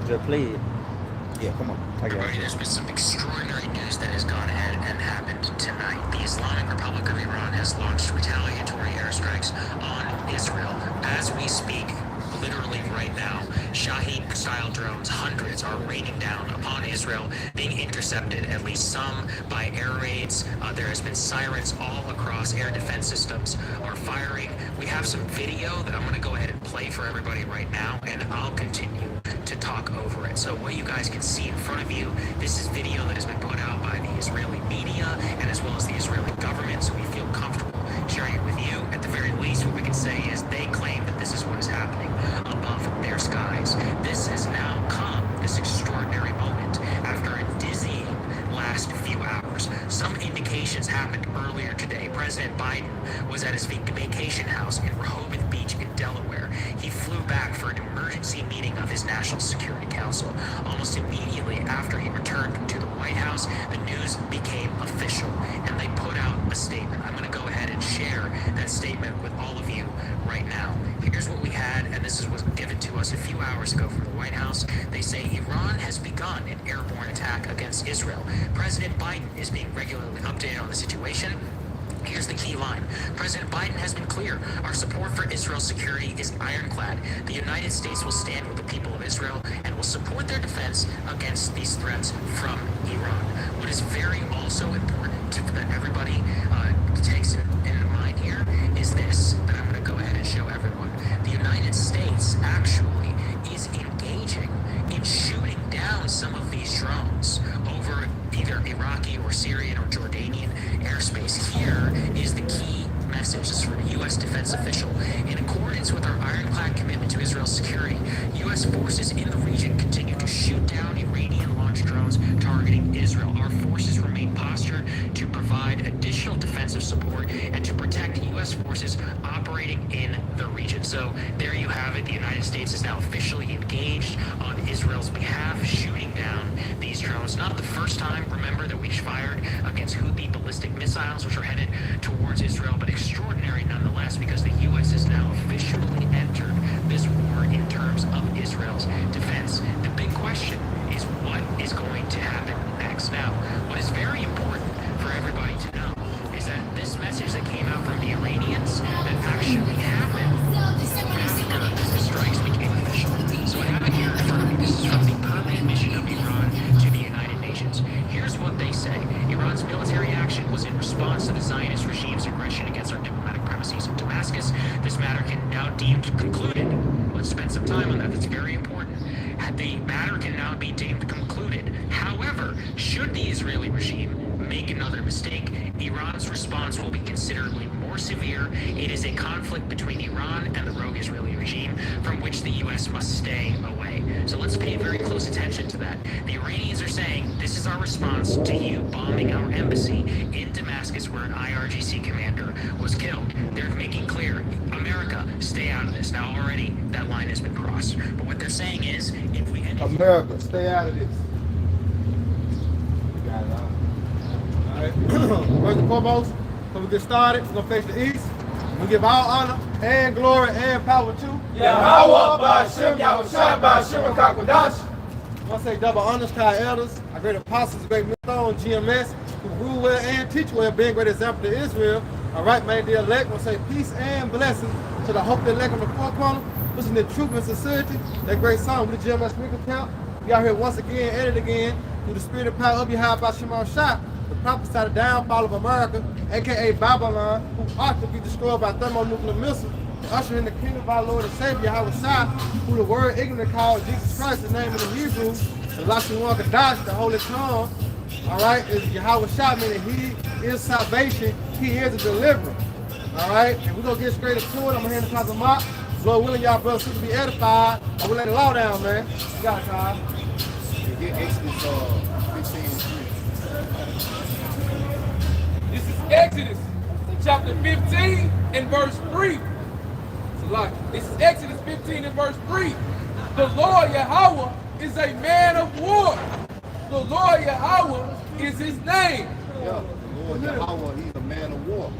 Just play it. Yeah, come on. I got Everybody, you. there's been some extraordinary news that has gone ahead and happened tonight. The Islamic Republic of Iran has launched retaliatory airstrikes on Israel. As we speak, literally right now, Shahid-style drones, hundreds, are raining down upon Israel, being intercepted, at least some, by air raids. There has been sirens all across. Air defense systems are firing. We have some video that I'm going to go ahead and play for everybody right now, and I'll continue to talk over it. So what you guys can see in front of you, this is video that has been put out by the Israeli media and as well as the Israeli government, so we feel comfortable sharing it with you. At the very least, what we can say is they claim that this is what is happening above their skies. This has now come, this extraordinary moment, after a dizzying last few hours. Some indications happened earlier today. President Biden was at his vacation house in Rehoboth Beach in Delaware. He flew back for an emergency meeting of his National Security Council. Almost immediately after he returned to the White House, the news became official, and they put out a statement. I'm going to go ahead and share that statement with all of you right now. Here's what we had, and this was given to us a few hours ago from the White House. They say Iran has begun an airborne attack against Israel. President Biden is being regularly updated on the situation. Here's the key line. President Biden has been clear. Our support for Israel's security is ironclad. The United States will stand with the people of Israel and will support their defense against these threats from Iran. What is very also important that everybody takes in mind here is this, that I'm going to go ahead and show everyone. The United States actually is engaging in shooting down some of these drones over either Iraqi or Syrian or Jordanian airspace. Here is the key message. This is from a U.S. defense official. In accordance with our ironclad commitment to Israel's security, U.S. forces in the region continue to shoot down Iranian-launched drones targeting Israel. Our forces remain postured to provide additional defensive support and to protect U.S. forces operating in the region. So there you have it. The United States is now officially engaged on Israel's behalf, shooting down these drones. Not the first time, remember, that we fired against Houthi ballistic missiles, which are headed towards Israel, but extraordinary nonetheless, because the U.S. has now officially entered this war in terms of Israel's defense. The big question is what is going to happen next. Now, what is very important for everybody to know is that this message that came out from the Iranians that actually happened after the strikes became official. So I have it here in front of me. This is from the permanent mission of Iran to the United Nations. Here's what they say. Iran's military action was in response to the Zionist regime's aggression against our diplomatic premises in Damascus. This matter can now deemed concluded. Let's spend some time on that. That's very important. The matter can now be deemed concluded. However, should the Israeli regime make another mistake, Iran's response will be considerably more severe. It is a conflict between Iran and the rogue Israeli regime from which the U.S. must stay away. So let's pay very close attention to that. The Iranians are saying, this is our response to you bombing our embassy in Damascus where an IRGC commander was killed. They're making clear, America, stay out of this. Now already that line has been crossed. But what they're saying is, if we end America, stay out of this. Got it all. Alright. First and foremost, so we get started, we're gonna face the east. We give all honor and glory and power to Yahweh, Ba'ashem, Yahushua, Ba'ashem, and Kakwadash. I want to say double honors to our elders, our great apostles, great millstone, GMS, who rule well and teach well, being great example to Israel. All right, man, the elect, I want to say peace and blessings to the hope the elect on the four corner. Listen to truth and sincerity, that great song with the GMS Memphis camp. We out here once again, at it again, through the spirit and power of Yahweh Ba'ashem Shah, the prophesy the downfall of America, aka Babylon, who ought to be destroyed by thermonuclear missiles, usher in the kingdom of our Lord and Savior, Yahweh Shah, who the word ignorant called Jesus Christ, the name of the Hebrew, and Lashuan Kadash, the holy tongue, all right, is Yahweh Shah, meaning he is salvation, he is a deliverer, all right, and we're going to get straight into it. I'm going to hand the closet mark. Lord willing, y'all brothers to be edified. I will let the law down, man. You got it, Kyle. You get Exodus 15 and 3. This is Exodus chapter 15 and verse 3. It's a lot. This is Exodus 15 and verse 3. The Lord Yahweh is a man of war. The Lord Yahweh is his name. Yeah, the Lord Yahweh, he's a man of war.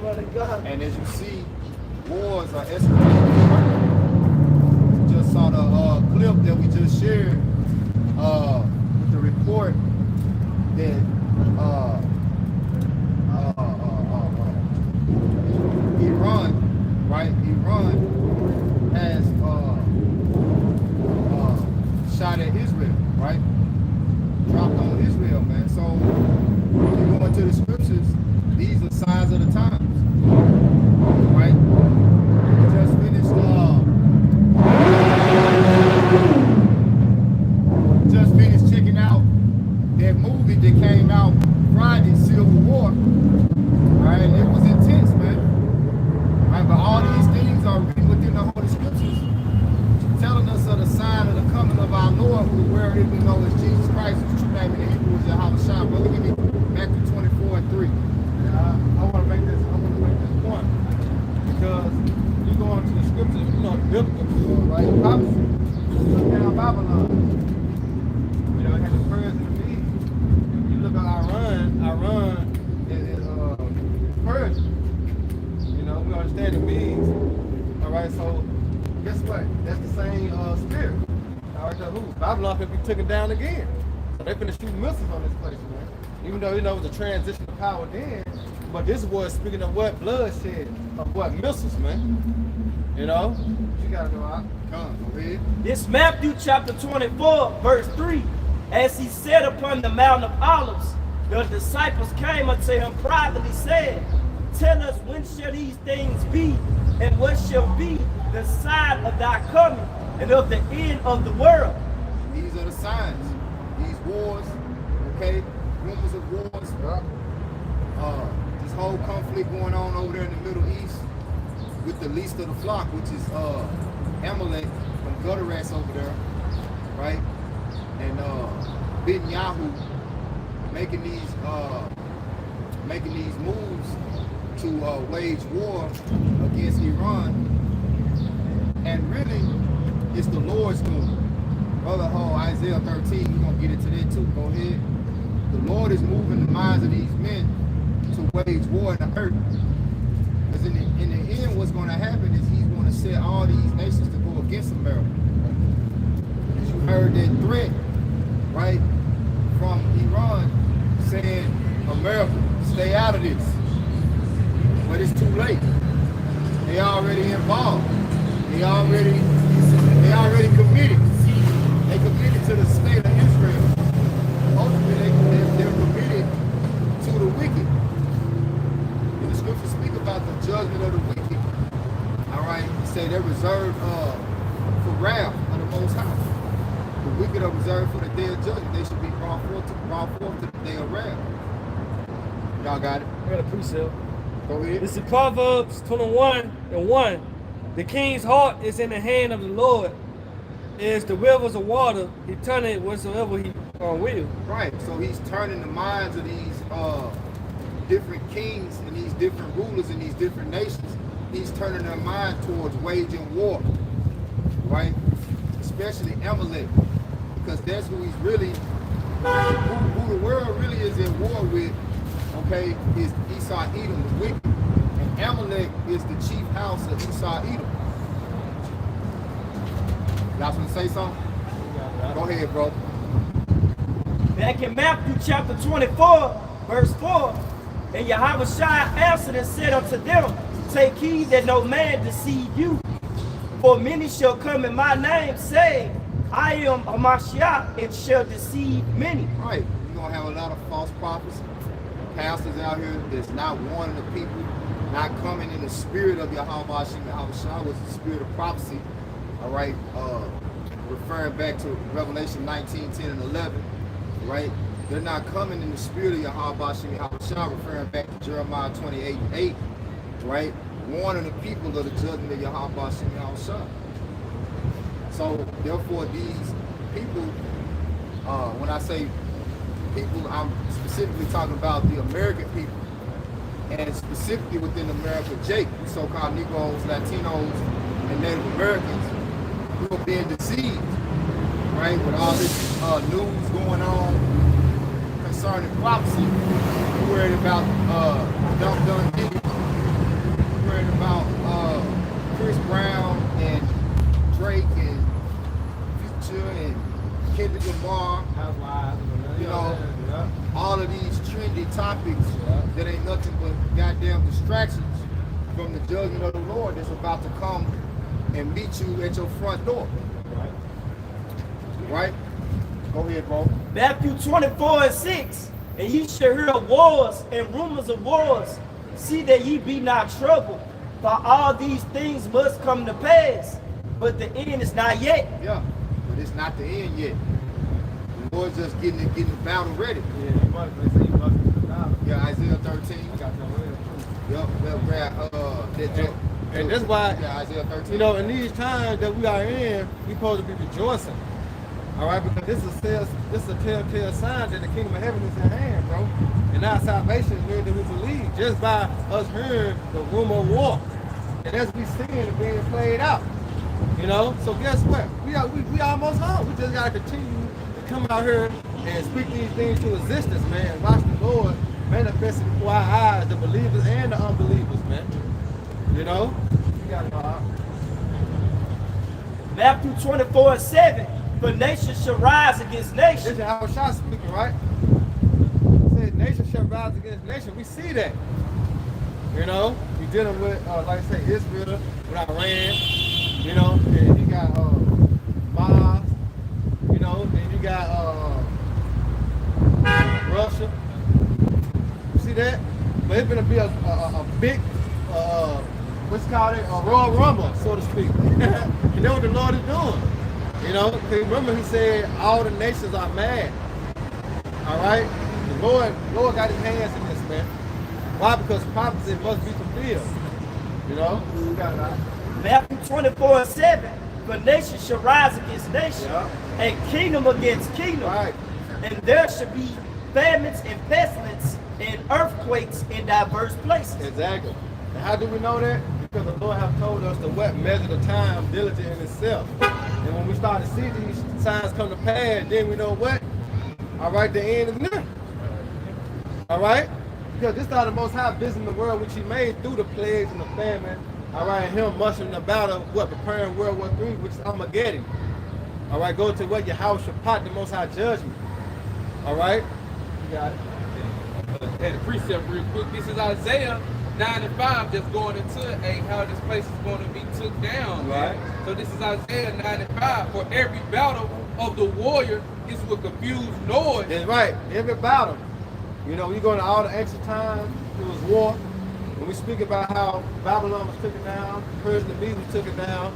And as you see, wars are escalating. We just saw the clip that we just shared with the report that Iran, right? Iran has shot at Israel, right? Dropped on Israel, man. So you go into the scriptures, these are signs of the times, right? We just finished checking out that movie that came out Friday, Civil War. All right, it was intense, man. All right, but all these things are written within the Holy Scriptures, telling us of the sign of the coming of our Lord, who the world didn't know is Jesus Christ, whose true name in the Hebrew is Yahweh. Brother, give me Matthew 24 and 3. I want to make this point because you go into the scriptures, you know, the biblical, right? Prophecy. Look down Babylon. You know, it had the Persians and the Medes. You look at Iran is Persian. You know, we understand the Medes. All right, so guess what? That's the same spirit. All right, so who? Babylon can be taken down again. So they finna shoot missiles on this place, man. Even though, you know, it was a transition of power then, but this was speaking of what? Bloodshed, of what? Missiles, man. You know? You gotta go out. Come, go ahead. This Matthew chapter 24, verse 3. As he sat upon the Mount of Olives, the disciples came unto him privately, saying, Tell us, when shall these things be, and what shall be the sign of thy coming, and of the end of the world? These are the signs. These wars, okay? Rumors of wars. This whole conflict going on over there in the Middle East with the least of the flock, which is Amalek from gutter rats over there, right? And Netanyahu making these moves to wage war against Iran, and really it's the Lord's doing. Brother Isaiah 13, we're gonna get into that too. Go ahead. The Lord is moving the minds of these men to wage war in the earth. Because in the end, what's going to happen is he's going to set all these nations to go against America. Because you heard that threat, right, from Iran saying, America, stay out of this. But it's too late. They already involved. They already committed. They committed to the state of Israel. Ultimately, they're committed to the wicked. And the scriptures speak about the judgment of the wicked. All right, it say they're reserved for wrath of the Most High. The wicked are reserved for the day of judgment. They should be brought forth to the day of wrath. Y'all got it? I got a precept. Go ahead. This is Proverbs 21 and 1. The king's heart is in the hand of the Lord. As the rivers of water, he turneth it whatsoever he will. Right, so he's turning the minds of these different kings and these different rulers in these different nations. He's turning their mind towards waging war, right? Especially Amalek, because that's who he's really, who the world really is at war with, okay, is Esau Edom, the wicked. And Amalek is the chief house of Esau Edom. Y'all want to say something? Go ahead, bro. Back in Matthew chapter 24, verse 4, and Yahushua answered and said unto them, Take heed that no man deceive you, for many shall come in my name, saying, I am a Mashiach, and shall deceive many. Right, you're going to have a lot of false prophets, pastors out here that's not warning the people, not coming in the spirit of Yahweh Shem Yahushua, was the spirit of prophecy. All right, referring back to Revelation 19, 10, and 11, right? They're not coming in the spirit of Yahweh Shem Yahushua, referring back to Jeremiah 28 and 8, right? Warning the people of the judgment of Yahweh Shem Yahushua. So, therefore, these people, when I say people, I'm specifically talking about the American people, and specifically within America, Jake, so-called Negroes, Latinos, and Native Americans, who are being deceived, right, with all this news going on concerning prophecy. We're worried about Dumb Diddy. We're worried about Chris Brown and Drake and Future and Kendrick Lamar, you know, all of these trendy topics that ain't nothing but goddamn distractions from the judgment of the Lord that's about to come and meet you at your front door. Right? Go ahead, bro. Matthew 24:6. And ye shall hear of wars and rumors of wars. See that ye be not troubled, for all these things must come to pass, but the end is not yet. Yeah, but it's not the end yet. The Lord's just getting the battle ready. Yeah, Isaiah 13. Yep, we'll grab that. And that's why, yeah, Isaiah 13. you know, in these times that we are in, we're supposed to be rejoicing. All right, because this is a telltale sign that the kingdom of heaven is at hand, bro. And our salvation is here that we believe just by us hearing the rumor of war. And as we seeing it being played out, you know. So guess what? We almost home. We just gotta continue to come out here and speak these things to existence, man. And watch the Lord manifest before our eyes, the believers and the unbelievers, man. You know. You gotta go out. Matthew 24:7. For nation shall rise against This nation. is how Shah speaking, right? It said nation shall rise against nation. We see that. You know, we dealing with, like I say, Israel with Iran. You know, and you got Mars. You know, and you got Russia. You see that? But it's gonna be a big, what's called it, a Royal Rumble, so to speak. You know what the Lord is doing. You know, remember he said all the nations are mad. All right? The Lord got his hands in this, man. Why? Because prophecy must be fulfilled. You know? We got it out. Matthew 24:7. For nation shall rise against nation, Yeah. and kingdom against kingdom. Right. And there shall be famines and pestilence and earthquakes in diverse places. Exactly. And how do we know that? Because the Lord have told us to what? Measure the time diligent in itself. And when we start to see these signs come to pass, then we know what? All right, the end is near. All right? Because this is how the Most High visiting the world, which he made through the plagues and the famine. All right, and him mushing about what? Preparing World War III, which is Armageddon. All right, go to what? Your house should pot the Most High judgment. All right? You got it. And the precept real quick. This is Isaiah 9:5 that's going into how this place is going to be took down. Right. Man. So this is Isaiah 9:5. For every battle of the warrior is with confused noise. That's right. Every battle. You know, you go to all the ancient times, it was war. When we speak about how Babylon was taken down, Persian and Medes was taken down,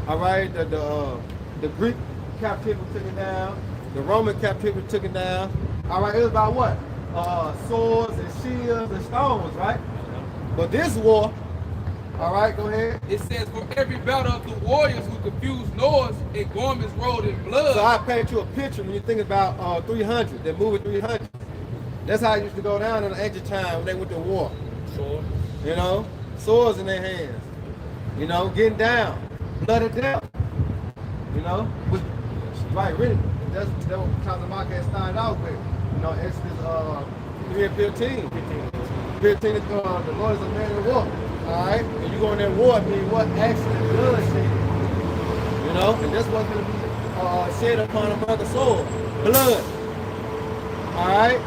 all right, the Greek captivity was taken down, the Roman captivity was taken down. All right, it was about what? Swords and shields and stones, right? But this war, all right, go ahead. It says, for every battle of the warriors with confused noise and garments rolled in blood. So I paint you a picture when you think about 300, that movie 300. That's how it used to go down in the ancient time when they went to war. Sure. You know, swords in their hands. You know, getting down, blood and death. You know, right, really. That's what Tazamaka started out with. You know, Exodus 3 and 15. 15 is the Lord is a man of war. All right, and you go in that war, mean what? Actually, bloodshed. You know, and that's what's going to be shed upon America's soul, blood. All right.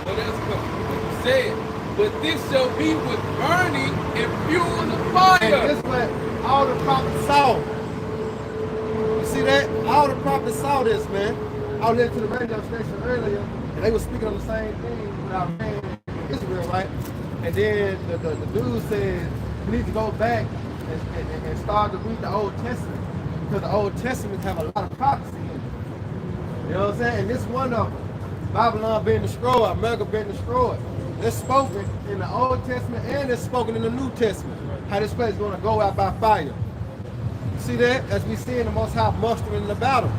But that's what you said. But this shall be with burning and fuel of fire. And this what all the prophets saw. You see that? All the prophets saw this, man. I was listening to the radio station earlier, and they were speaking on the same thing with our man in Israel, right? And then the dude said, we need to go back and start to read the Old Testament, because the Old Testament have a lot of prophecy in it. You know what I'm saying? And this one of them, Babylon being destroyed, America being destroyed. It's spoken in the Old Testament and it's spoken in the New Testament. How this place is going to go out by fire. You see that? As we see in the Most High mustering the battle.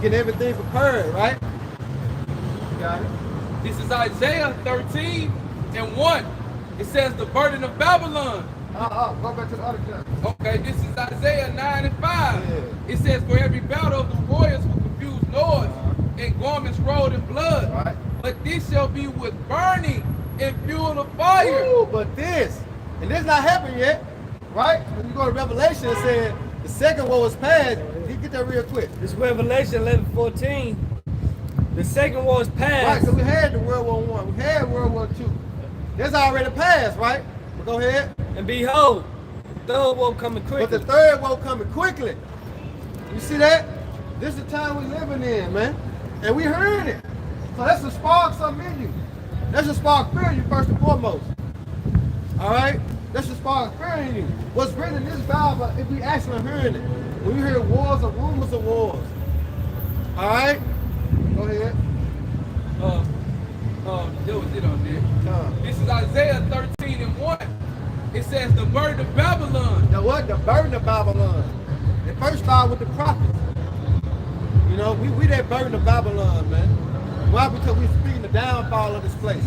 Getting everything prepared, right? You got it? This is Isaiah 13:1. It says the burden of Babylon. Go back to the other chapter. Okay, this is Isaiah 9:5. Yeah. It says, for every battle of the warriors with confused noise and garments rolled in blood. Right. But this shall be with burning and fuel of fire. Ooh, but this, and this not happened yet, right? When you go to Revelation, it said the second war was past. You get that real quick. This Revelation 11:14. The second war is Right, past. so we had the World War I, we had World War II. That's already passed, right? But go ahead. And behold, the third war coming But quickly. the third war coming quickly. You see that? This is the time we living in, man. And we heard it. So that's to spark something in you. That's to spark fear in you first and foremost. All right? That's to spark fear in you. What's written in this Bible, if we actually hearing it. When you hear wars or rumors of wars. All right? Go ahead. That was it on there. This is Isaiah 13:1. It says the burden of Babylon. The what? The burden of Babylon. It first started with the prophets. You know, we that burden of Babylon, man. Why? Because we speaking the downfall of this place.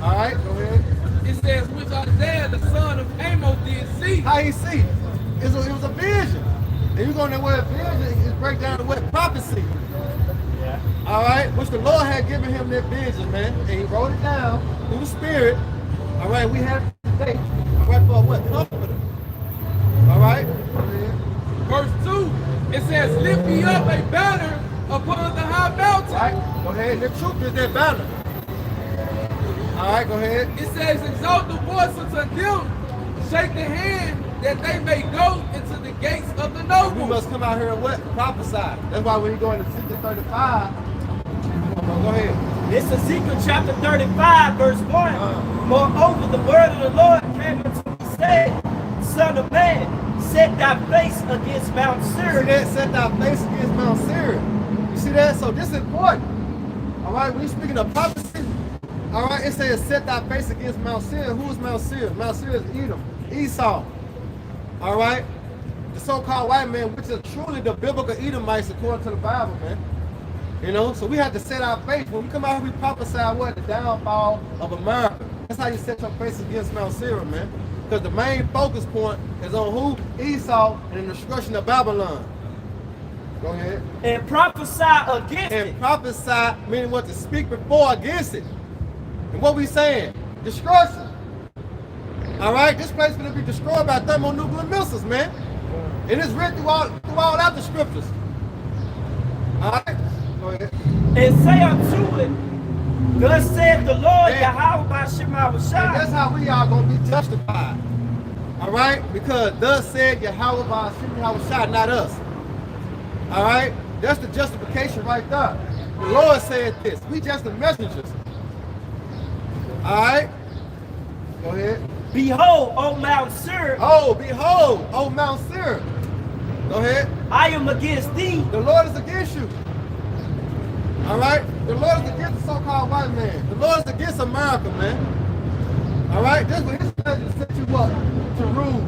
All right, go ahead. It says, which Isaiah, the son of Amos, did see. How he see? It was a vision. And you go in that word vision, it break down the word prophecy. Yeah. All right, which the Lord had given him that vision, man. And he wrote it down through the Spirit. All right, we have it today. All right, for what? Comforter. All right, go ahead. Verse 2, it says, lift me up a banner upon the high mountain. All right, go ahead. The truth is that banner. All right, go ahead. It says, exalt the voice unto them, shake the hand, that they may go into the gates of the We noble. must come out here and what? Prophesy. That's why when you go into Ezekiel 35, go ahead. This Ezekiel chapter 35, verse 1. Moreover, the word of the Lord came unto me, saying, Son of man, set thy face against Mount See Seir. that? Set thy face against Mount Seir. You see that? So this is important. All right, when you're speaking of prophecy, all right, it says set thy face against Mount Seir. Who is Mount Seir? Mount Seir is Edom, Esau. All right, the so-called white man, which is truly the biblical Edomites according to the Bible, man. You know, so we have to set our face. When we come out here, we prophesy what? The downfall of America. That's how you set your face against Mount Seir, man. Because the main focus point is on who? Esau and the destruction of Babylon. Go ahead. And prophesy against And it. prophesy, meaning what? To speak before against it. And what we saying? Destruction. All right, this place is going to be destroyed by thermonuclear missiles, man. And it's written throughout out the scriptures. All right, go ahead. And say unto it, thus saith the Lord Yahweh by Shema And that's Shai. how we are going to be justified. All right, because thus said Yahweh by Shema Shai, not us. All right, that's the justification right there. The Lord said this. We just the messengers. All right, go ahead. Behold, O Mount Seir, Oh, behold, O Mount Seir. Go ahead. I am against thee. The Lord is against you. All right? The Lord is against the so-called white man. The Lord is against America, man. All right? This was his pleasure to set you up to rule.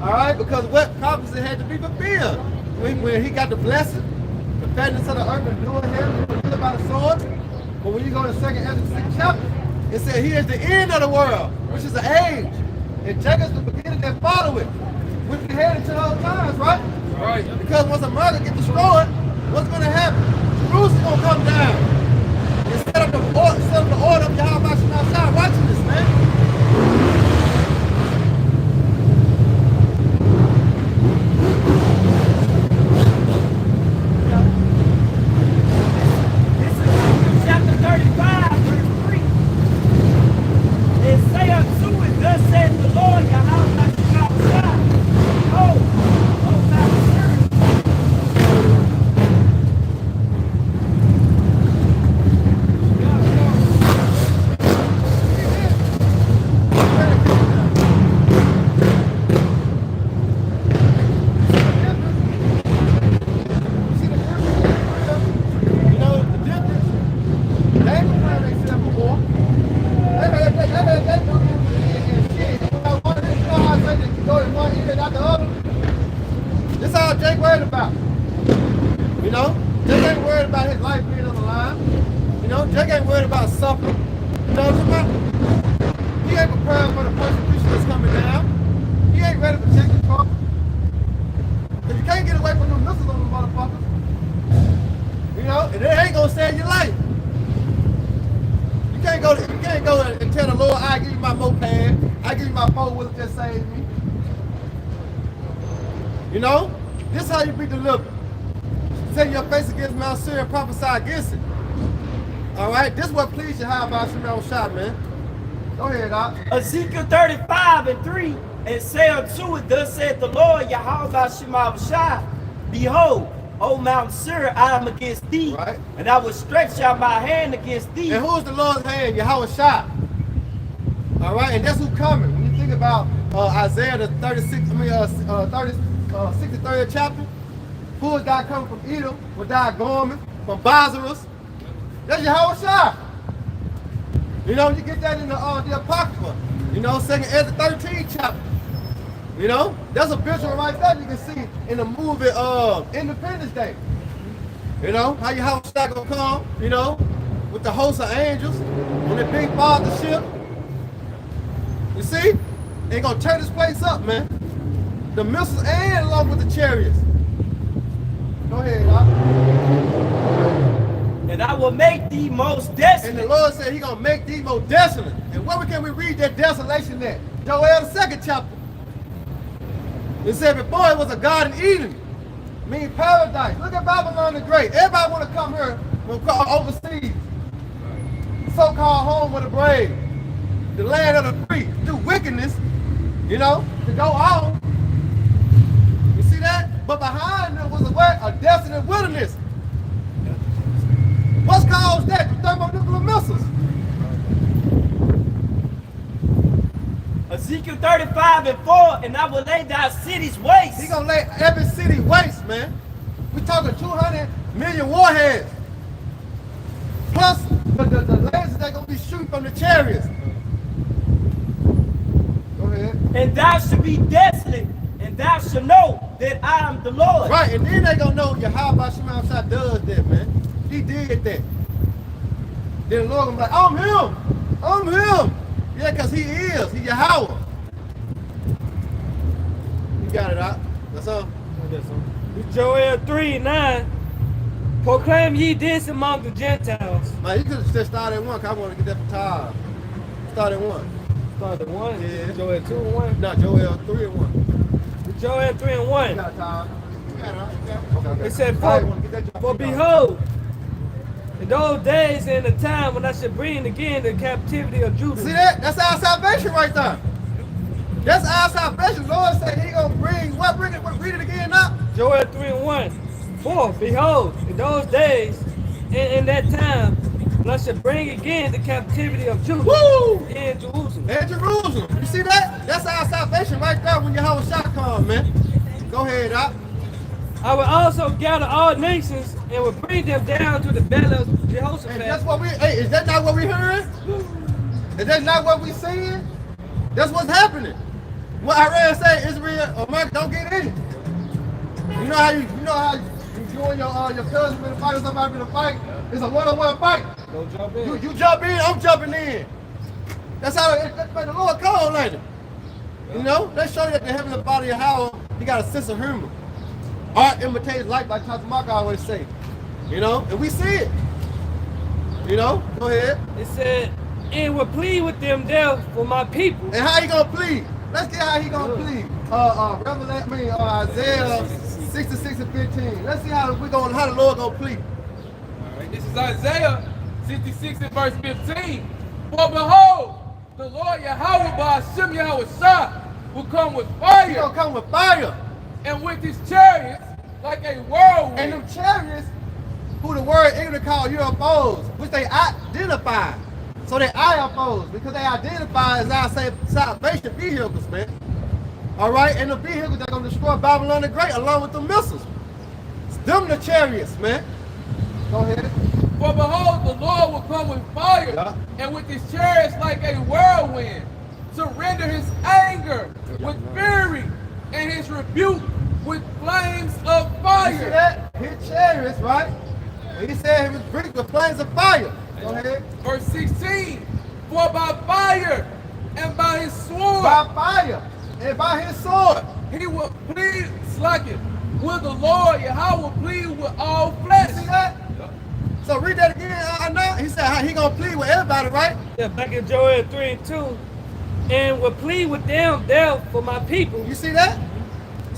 All right? Because what prophecy had to be fulfilled? When he got the blessing, the fatness of the earth and doing him, he was killed by the sword. But when you go to 2 Ezra 6 chapter, it said he is the end of the world, which is the age. And Jacob's the beginning that follow it. Which we headed to those times, right? Right. Because once America gets destroyed, what's going to happen? Jerusalem going to come down. And set up the order of Yahweh Shema Shai. Watching this, man. This is chapter 35, verse 3. And say unto it, thus saith the Lord Yahweh by Shema Shai. Behold, O Mount Seir, See the difference? You know the difference? They ain't gonna plan themselves before. They and shit. You know how I say that you go in one ear and out the other? This all Jake worried about. You know? Jake ain't worried about his life being on the line. You know? Jake ain't worried about suffering. You know what I'm talking about? He ain't prepared for the persecution that's coming down. He ain't ready to protect the trouble. Because you can't get away from them missiles on them motherfuckers. You know? And it ain't gonna save your life. You can't go and tell the Lord, I give you my moped, I give you my 4-wheeler, just save me. You know? This is how you be delivered. Set your face against Mount Seir and prophesy against it. All right, this is what pleased you how about Shimon shot, man. Go ahead, Doc. Ezekiel 35:3, and say unto it, thus saith the Lord, Yahweh Shema Shai, behold, O Mount Seir, I am against thee, Right. and I will stretch out my hand against thee. And who's the Lord's hand? Yahweh Shai. All right, and that's who's coming. When you think about Isaiah the 63rd chapter, who is that coming from Edom, with that Gorman, from Bazarus? That's Yahweh Shai. You know, you get that in the Apocrypha. You know, 2nd Ezra 13 chapter. You know, that's a visual right there you can see in the movie Independence Day. You know, how Yahweh Shai gonna come, you know, with the host of angels on the big father ship. You see? They gonna tear this place up, man. The missiles and along with the chariots. Go ahead, Doc. And I will make thee most And desolate. the Lord said he gonna make thee most desolate. And where can we read that desolation at? Joel the 2nd chapter. It said before it was a garden Eden, meaning paradise. Look at Babylon the Great. Everybody want to come here overseas. So-called home of the brave, the land of the free, do wickedness, you know, to go on. You see that? But behind them was a desolate wilderness. What's caused that? The thermonuclear missiles. Ezekiel 35:4, and I will lay thy cities waste. He gonna lay every city waste, man. We talking 200 million warheads. Plus the lasers that gonna be shooting from the chariots. Go ahead. And thou shalt be desolate, and thou shalt know that I am the Lord. Right, and then they gonna know Yahweh Shema Shai does that, man. He did that. Then the Lord gonna be like, I'm him. I'm him. Yeah, because he is. He Yahweh. You got it out. That's all. Joel 3:9. Proclaim ye this among the Gentiles. Man, you could have just started at one, because I want to get that for time. Start at one. Start at 1. Yeah. Joel 2:1. No, Joel 3 and 1. Joel 3:1. You got time. You got it, right? Okay. It said, I wanna get that For behold, in those days and the time when I shall bring again the captivity of Judah. See that? That's our salvation right there. That's our salvation. Lord said he gonna bring what? Bring it. Read it again now. Joel 3:1. For behold, in those days and in that time when I shall bring again the captivity of Judah Woo! in Jerusalem. And Jerusalem. You see that? That's our salvation right there when Yahweh Shai come, man. Go ahead, Doc. I will also gather all nations and will bring them down to the belly of And Jehoshaphat. that's what hey, is that not what we hearing? Is that not what we seeing? That's what's happening. What Iran say, Israel, America don't get in it. You know how you and your cousin been fighting somebody in a fight? It's a one-on-one fight. Don't jump in. You jump in, I'm jumping in. That's how that's the Lord called later. You know, they show you that the heavenly body of how he got a sense of humor. Art imitates life, like Tatamaka always say. You know, and we see it. You know, go ahead. It said, and will plead with them there for my people. And how he gonna plead? Let's get how he gonna plead. Isaiah 66 and 15. Let's see how the Lord gonna plead. All right, this is Isaiah 66 and verse 15. For behold, the Lord Yahweh by Hashem Yahweh Shai will come with He fire gonna come with fire. and with his chariots like a whirlwind. And them chariots, who the word English called UFOs, which they identify. So they UFOs, because they identify as our salvation vehicles, man. All right, and the vehicles that are gonna destroy Babylon the Great along with the missiles. It's them the chariots, man. Go ahead. For behold, the Lord will come with fire Yeah. and with his chariots like a whirlwind, to render his anger with fury and his rebuke with flames of You see fire. that? His chariots, right? And he said he was bringing with flames of fire. Go ahead. Verse 16. For by fire and by his sword By fire and by his sword. he will plead, slacking, with the Lord Yahweh will plead with all You flesh. see that? So read that again. I know. He said how he gonna plead with everybody, right? Yeah, back in Joel 3:2. And will plead with them there for my people. You see that?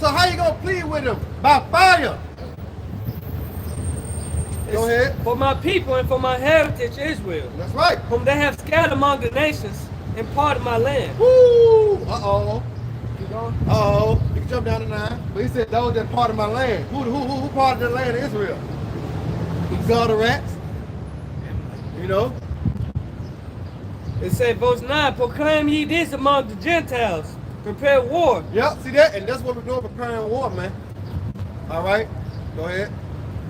So how you gonna plead with him? By fire. Go ahead. For my people and for my heritage Israel, That's right. whom they have scattered among the nations and part of my land. Woo! Uh-oh. Keep going. Uh-oh. You can jump down to 9. But he said, those that part of my land. Who part of the land of Israel? God the rats. You know? It said, verse 9, proclaim ye this among the Gentiles, prepare war. Yep, see that? And that's what we're doing, preparing war, man. All right, go ahead.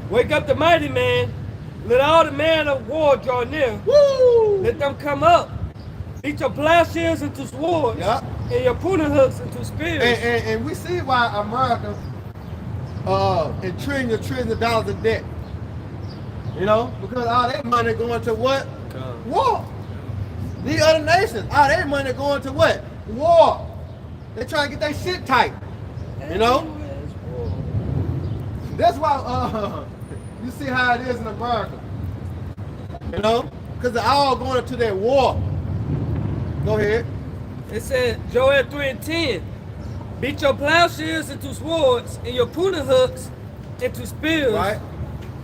Wake up the mighty man, let all the men of war draw near. Woo! Let them come up. Beat your plowshares into swords, Yep. and your pruning hooks into spears. And we see why America in trillions of dollars in debt. You know, because all that money going to what? War. These other nations, all their money going to what? War. They trying to get their shit tight. You know? That's why you see how it is in America. You know? Because they're all going into that war. Go ahead. It said, Joel 3:10, beat your plowshares into swords, and your pruning hooks into spears. Right?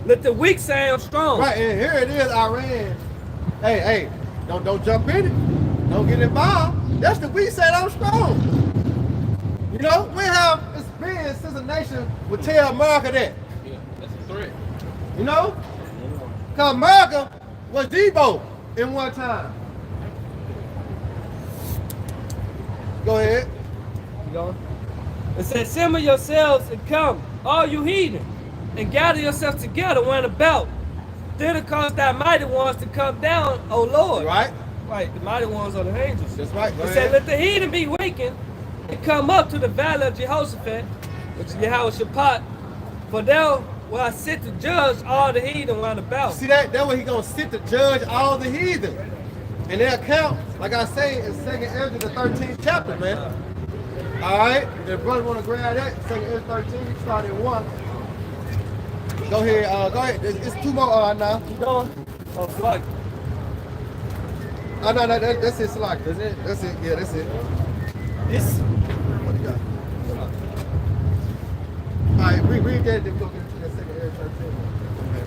Let the weak sound strong. Right, and here it is, Iran. Hey, don't jump in it. Don't get involved. That's the we said I'm strong. You know, we have experience since a nation would tell America that. Yeah, that's a threat. You know? Because America was Debo in one time. Go ahead. You going? It said, assemble yourselves and come, all you heathen, and gather yourselves together round about. Then cause thy mighty ones to come down, O Lord. Right? Right, the mighty ones are the angels. That's right. Go It ahead. said, let the heathen be wakened and come up to the valley of Jehoshaphat, which is Yahweh Shaphat, for there will I sit to judge all the heathen round about. See that? That's where he gonna sit to judge all the heathen. And their account, like I say, in 2nd Ezra, the 13th chapter, man. All right? If brother wanna grab that, 2nd Ezra 13, start at 1. Go ahead, go ahead. It's 2 more now. You going? Oh, fuck. Oh, no, that's it, Select. That's it? That's it, yeah, that's it. This What do you got? All right, read that, then we'll get to that 2nd Ezra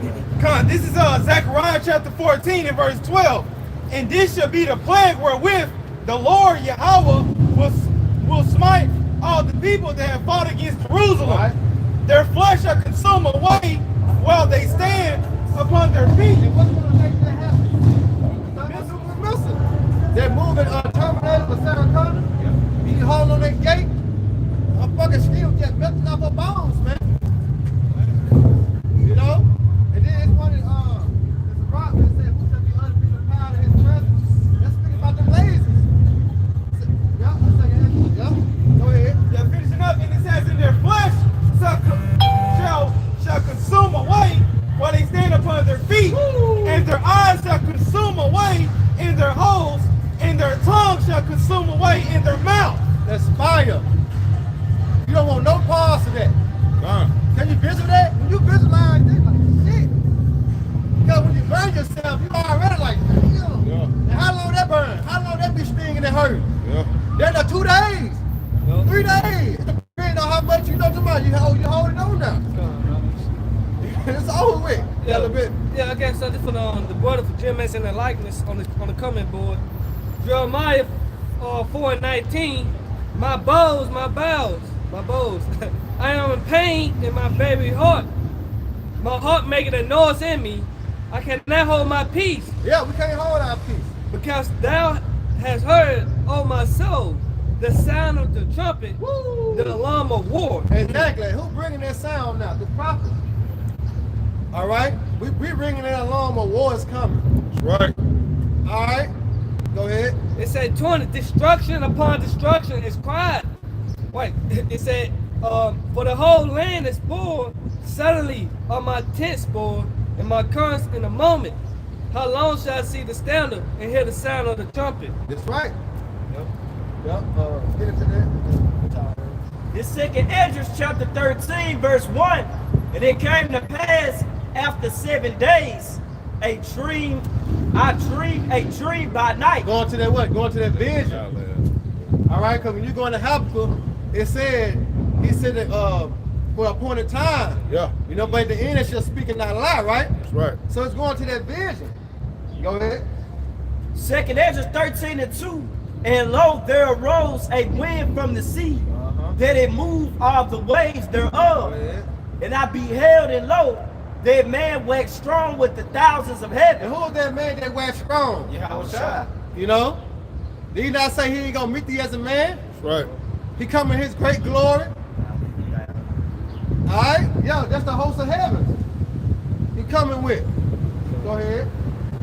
13. Come, this is Zechariah chapter 14 and verse 12. And this shall be the plague wherewith the Lord Yahweh will smite all the people that have fought against Jerusalem. Right. Their flesh shall consume away while they stand upon their feet. And what's gonna make that happen? That's what we're missing. They're moving Terminator for Sarah Connor. You hold on that gate, a fucking steel just melting off her bones, man. You know? And then it's one there's a rock that said, who shall be undefeated the power of his presence? Let's speak about the blazes. Yeah, go ahead. They're finishing up, and it says, in their flesh shall consume away while they stand upon their feet, and their eyes shall consume away in their holes, and their tongue shall consume away in their mouth. That's fire. You don't want no pause to that. Can you visualize that? When you visualize this, like shit. Because when you burn yourself, you already like, damn. Yeah. And how long that burn? How long that be stinging and hurt? Yeah. That's like 2 days. 3 days. It depends on how much you know tomorrow. You hold it on now. It's over with. Yeah, a little bit. Yeah, I guess so. This one the brother for GMS and the likeness on the comment board. Jeremiah 4:19. My bows. I am in pain in my baby heart. My heart making a noise in me. I cannot hold my peace Yeah, we can't hold our peace. because thou hast heard, O my soul, the sound of the trumpet, Woo. the alarm of war. Exactly. Who bringing that sound now? The prophet. All right? We bringing that alarm of war is coming. That's right. All right? Go ahead. It said 20, destruction upon destruction is cried. Wait, it said, for the whole land is spoiled, suddenly are my tents spoiled, and my currents in a moment. How long shall I see the standard and hear the sound of the trumpet? That's right. Yep. Get into that. This 2nd Ezra chapter 13 verse 1. And it came to pass after 7 days, I dreamed a dream by night. Going to that what? Going to that vision. All right, because when you go into Habakkuk, it said he said that for a appointed time. Yeah. You know, but at the end it's just speaking not a lie, right? That's right. So it's going to that vision. Go ahead. 2nd Ezra 13:2. And lo, there arose a wind from the sea, that it moved all the waves Go thereof. ahead. And I beheld, and lo, that man waxed strong with the thousands of heaven. And who is that man that waxed strong? Yahushua. You know? Did he not say he ain't gonna meet thee as a man? That's right. He come in his great glory. Alright? Yeah, that's the host of heaven. He coming with. Go ahead.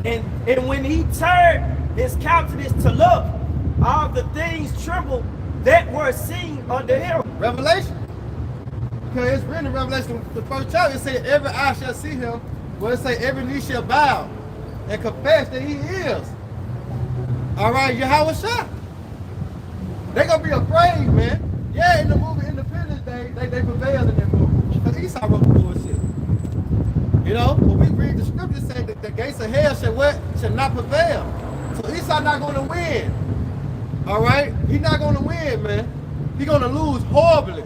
And when he turned his countenance to look, all the things trembled that were seen unto him. Revelation. Because it's written in Revelation, the first chapter, it says every eye shall see him. Well, it say every knee shall bow and confess that he is. Alright, Yahushua. They gonna be afraid, man. Yeah, in the movie Independence Day, they prevailed in that movie. Because Esau wrote the bullshit. You know, when we read the scripture saying that the gates of hell shall what? Shall not prevail. So Esau not gonna win. Alright? He's not gonna win, man. He's gonna lose horribly.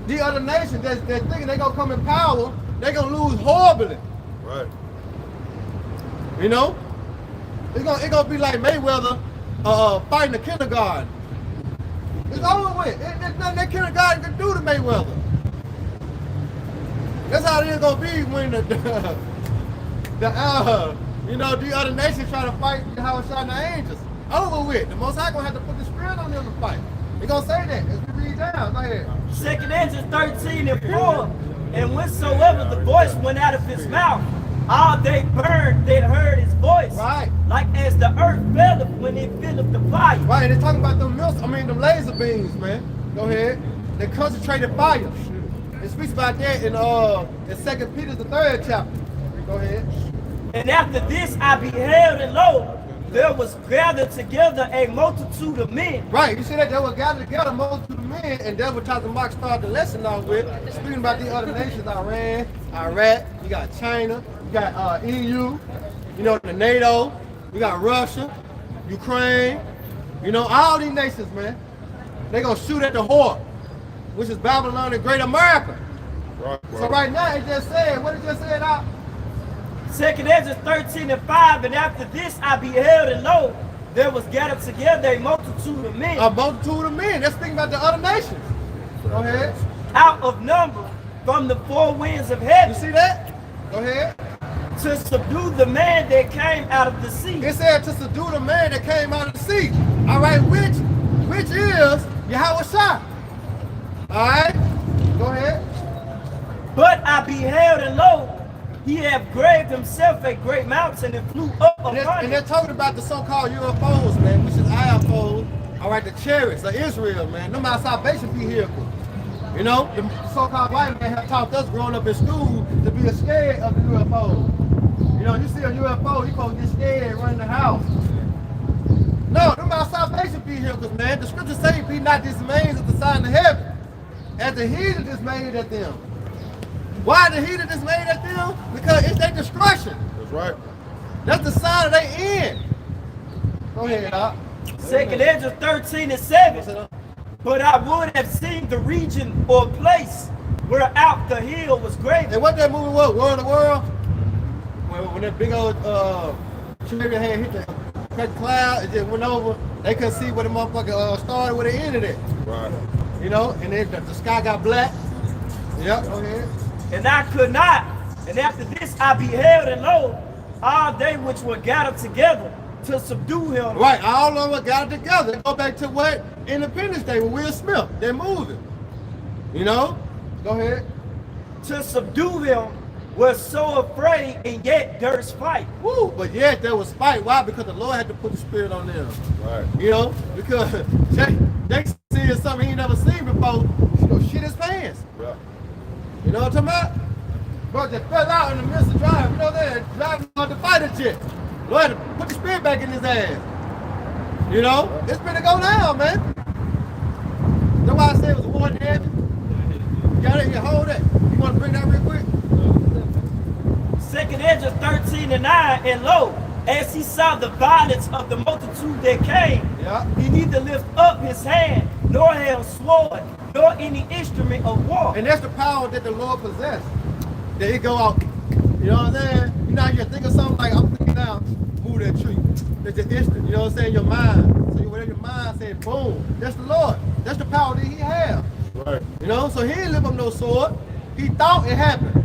The other nations that's thinking they gonna come in power, they gonna lose horribly. Right. You know? It's gonna be like Mayweather fighting the kindergarten. It's over with. There's nothing that kindergarten can do to Mayweather. That's how it is gonna be when the other nations try to fight Yahushua and the angels. Over with. The Most High gonna have to put the spirit on them to fight. They gonna say that as we read down. Go ahead. 2nd Ezra 13:4. And whensoever the voice went out of his mouth, all they burned that heard his voice. Right. Like as the earth filleth when it filleth the fire. Right, and they're talking about them laser beams, man. Go ahead. They concentrated fire. It speaks about that in 2 Peter the 3rd chapter. Go ahead. And after this I beheld, and lo, there was gathered together a multitude of men. Right, you see that they were gathered together, multitude of men, and that's what Dr. Mark started the lesson off with, speaking about the other nations, Iran, Iraq, you got China, you got EU, you know, the NATO, you got Russia, Ukraine, you know, all these nations, man. They gonna shoot at the whore, which is Babylon and Great America. Right. So right now, it just said, what it just said out? 2nd Ezra 13:5. And after this I beheld, and lo, there was gathered together a multitude of men. A multitude of men. That's speaking about the other nations. Go ahead. Out of number from the four winds of heaven. You see that? Go ahead. To subdue the man that came out of the sea. It said to subdue the man that came out of the sea. All right, which is Yahushua. All right, go ahead. But I beheld, and lo, he had graved himself a great mountain and flew up upon And they're it. talking about the so-called UFOs, man, which is IFOs. All right, the chariots of Israel, man. Them our salvation vehicle. You know, the so-called white man have taught us growing up in school to be scared of the UFOs. You know, you see a UFO, you supposed to get scared and run in the house. No, them our salvation vehicles, man. The scriptures say, be not dismayed at the sign of heaven, as the heathen dismayed at them. Why the heathen dismayed at them? Because it's their destruction. That's right. That's the sign of their end. Go ahead, Doc. 2nd Ezra 13:7. But I would have seen the region or place where out the hill was graved. And what that movie was, World of the World? When that big old chariot had hit the cloud, it just went over. They couldn't see where the motherfucker started, where they ended it. Right. You know, and then the sky got black. Yep, go ahead. And I could not. And after this I beheld, and lo, all they which were gathered together to subdue him. Right, all of them got it together. Go back to what? Independence Day with Will Smith. They're moving. You know? Go ahead. To subdue him was so afraid, and yet durst fight. Woo, but yet there was fight. Why? Because the Lord had to put the spirit on them. Right. You know? Because they see something he ain't never seen before. You know, shit his pants. Yeah. You know what I'm talking about? Bro, just fell out in the midst of driving. You know, they're driving on the fighter jet. Lord had to put the spirit back in his ass. You know? It's finna go down, man. That's why I said it was a war in heaven. You got it here, hold that. You want to bring that real quick? 2nd Ezra 13:9. And lo, as he saw the violence of the multitude that came, Yeah. he neither lift up his hand nor held sword, nor any instrument of war. And that's the power that the Lord possessed. That it go out. You know what I'm saying? You know, you think of something like, I'm thinking now, move that tree. It's just instant. You know what I'm saying? Your mind. So whatever your mind says, boom. That's the Lord. That's the power that he has. Right. You know, so he didn't live up no sword. He thought it happened.